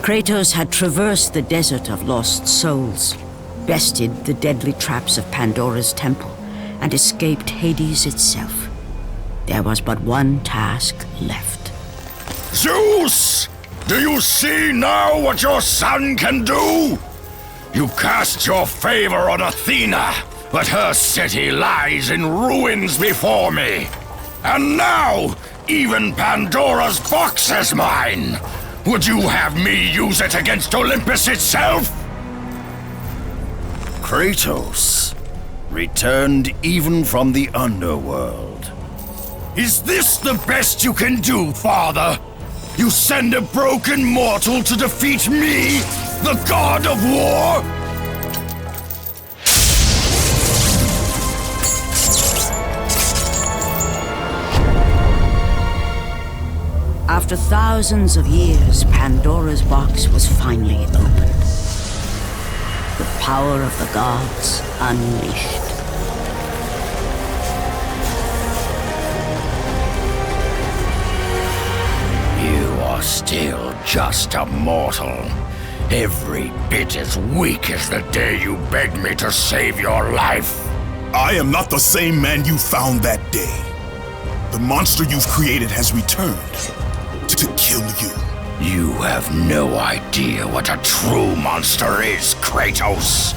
Kratos had traversed the desert of lost souls, bested the deadly traps of Pandora's temple, and escaped Hades itself. There was but one task left. Zeus! Do you see now what your son can do? You cast your favor on Athena, but her city lies in ruins before me. And now, even Pandora's box is mine! Would you have me use it against Olympus itself? Kratos, returned even from the underworld. Is this the best you can do, father? You send a broken mortal to defeat me, the god of war? After thousands of years, Pandora's box was finally opened. The power of the gods unleashed. You are still just a mortal. Every bit as weak as the day you begged me to save your life. I am not the same man you found that day. The monster you've created has returned to kill you. You have no idea what a true monster is, Kratos.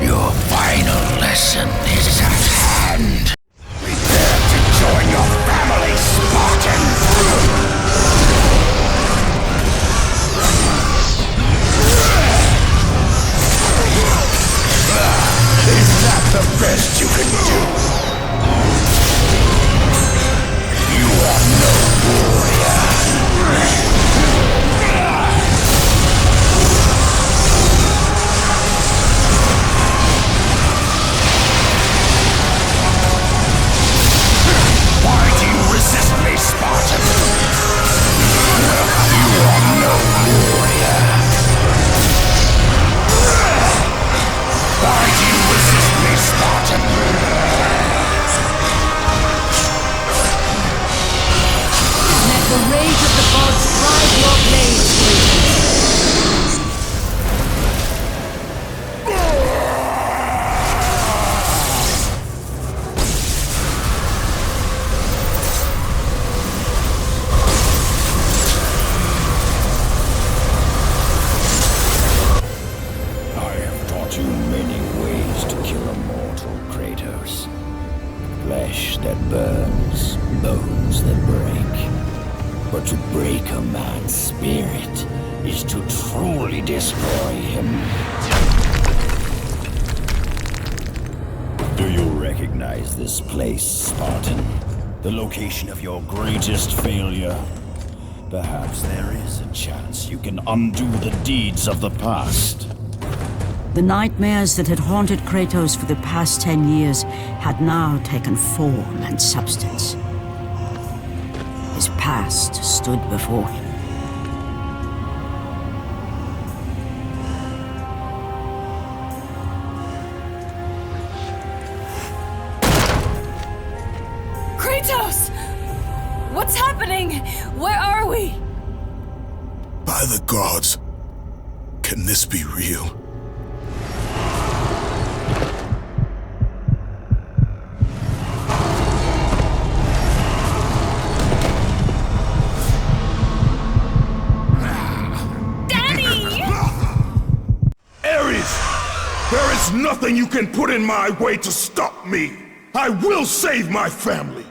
Your final lesson is at hand. Prepare to join your family, Spartan! Is that the best you can do? You are no warrior. Why do you resist me, Spartan? You are no warrior. Why do you resist me, Spartan? Let the rage of the gods drive your blades, Kratos. I have taught you many ways to kill a mortal, Kratos. Flesh that burns, bones that break. But to break a man's spirit is to truly destroy him. Do you recognize this place, Spartan? The location of your greatest failure? Perhaps there is a chance you can undo the deeds of the past. The nightmares that had haunted Kratos for the past 10 years had now taken form and substance. His past stood before him. Kratos! What's happening? Where are we? By the gods, can this be real? There is nothing you can put in my way to stop me. I will save my family.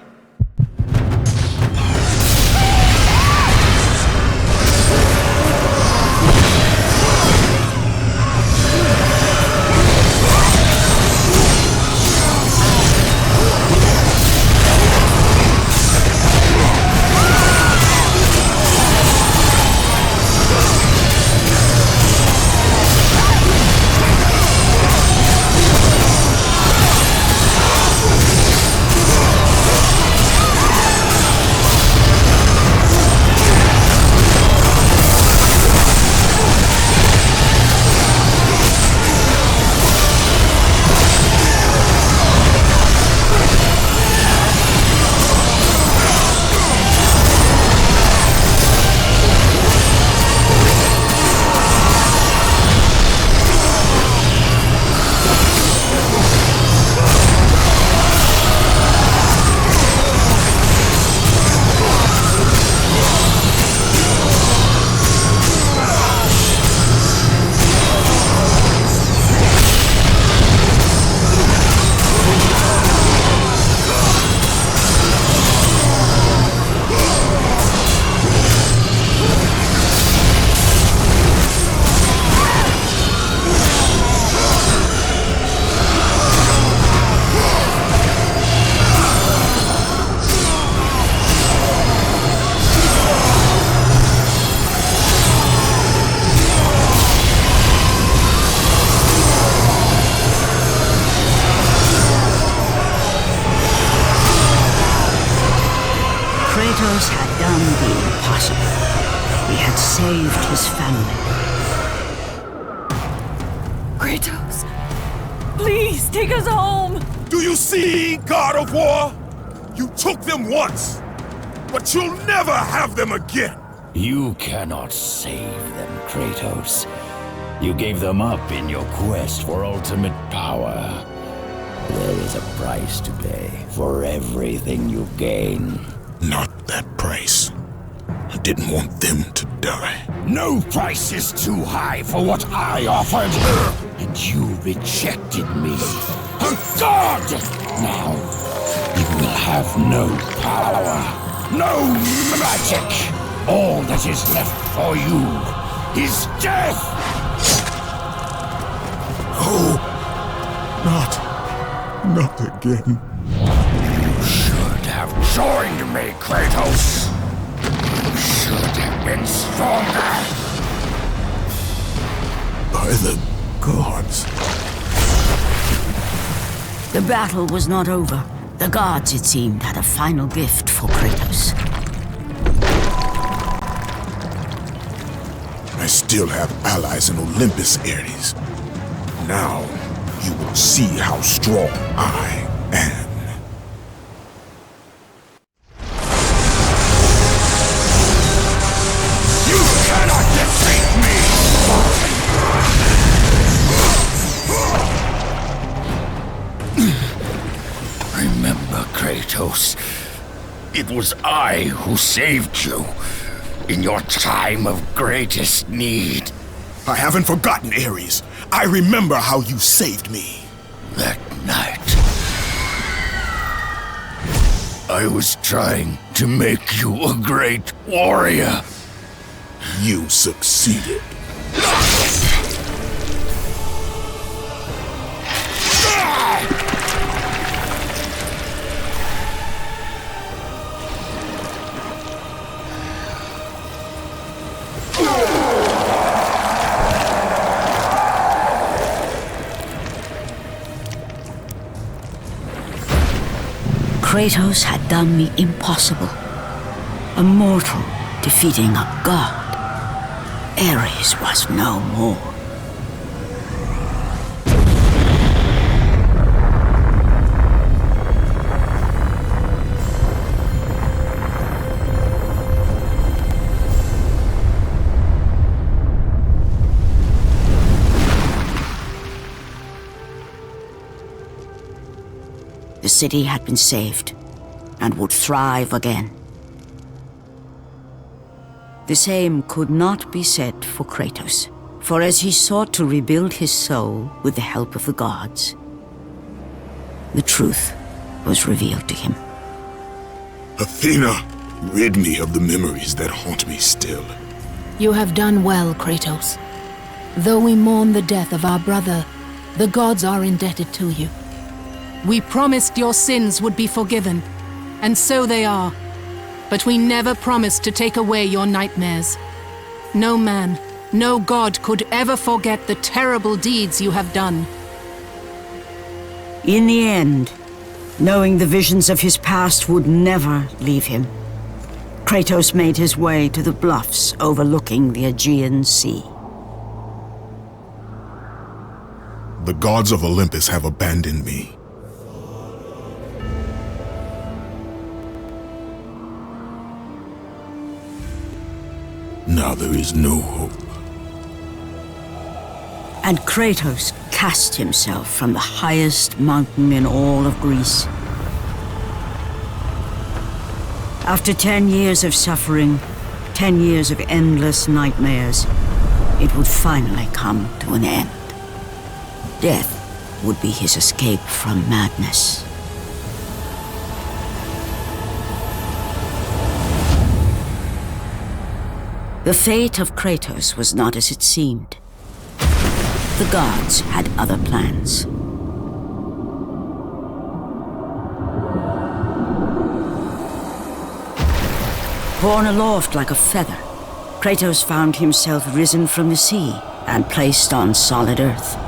his family. Kratos, please take us home! Do you see, God of War? You took them once, but you'll never have them again! You cannot save them, Kratos. You gave them up in your quest for ultimate power. There is a price to pay for everything you gain. Not that price. I didn't want them to die. No price is too high for what I offered. And you rejected me. A god! Now, you will have no power, no magic. All that is left for you is death! Oh, not again. You should have joined me, Kratos. You should have been stronger. By the gods. The battle was not over. The gods, it seemed, had a final gift for Kratos. I still have allies in Olympus, Ares. Now, you will see how strong I am. You cannot defeat me! Remember, Kratos, it was I who saved you in your time of greatest need. I haven't forgotten, Ares. I remember how you saved me. That night, I was trying to make you a great warrior. You succeeded. Kratos had done the impossible. A mortal defeating a god. Ares was no more. The city had been saved and would thrive again. The same could not be said for Kratos, for as he sought to rebuild his soul with the help of the gods, the truth was revealed to him. Athena, rid me of the memories that haunt me still. You have done well, Kratos. Though we mourn the death of our brother, the gods are indebted to you. We promised your sins would be forgiven, and so they are. But we never promised to take away your nightmares. No man, no god could ever forget the terrible deeds you have done. In the end, knowing the visions of his past would never leave him, Kratos made his way to the bluffs overlooking the Aegean Sea. The gods of Olympus have abandoned me. Now there is no hope. And Kratos cast himself from the highest mountain in all of Greece. After 10 years of suffering, 10 years of endless nightmares, it would finally come to an end. Death would be his escape from madness. The fate of Kratos was not as it seemed. The gods had other plans. Borne aloft like a feather, Kratos found himself risen from the sea and placed on solid earth.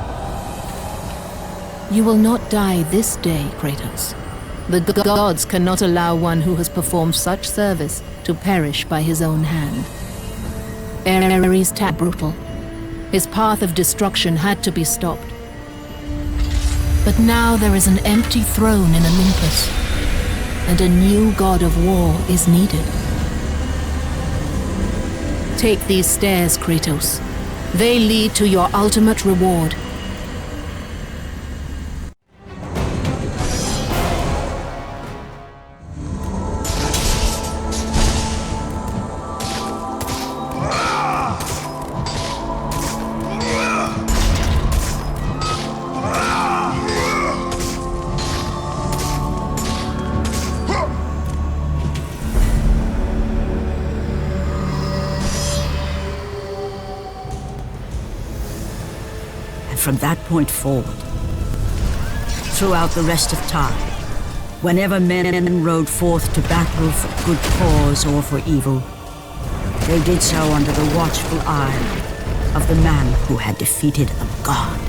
You will not die this day, Kratos. The gods cannot allow one who has performed such service to perish by his own hand. Ares' tactic brutal. His path of destruction had to be stopped. But now there is an empty throne in Olympus, and a new god of war is needed. Take these stairs, Kratos. They lead to your ultimate reward. From that point forward, throughout the rest of time, whenever men rode forth to battle for good cause or for evil, they did so under the watchful eye of the man who had defeated a god.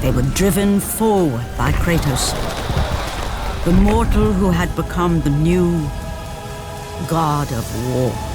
They were driven forward by Kratos, the mortal who had become the new god of war.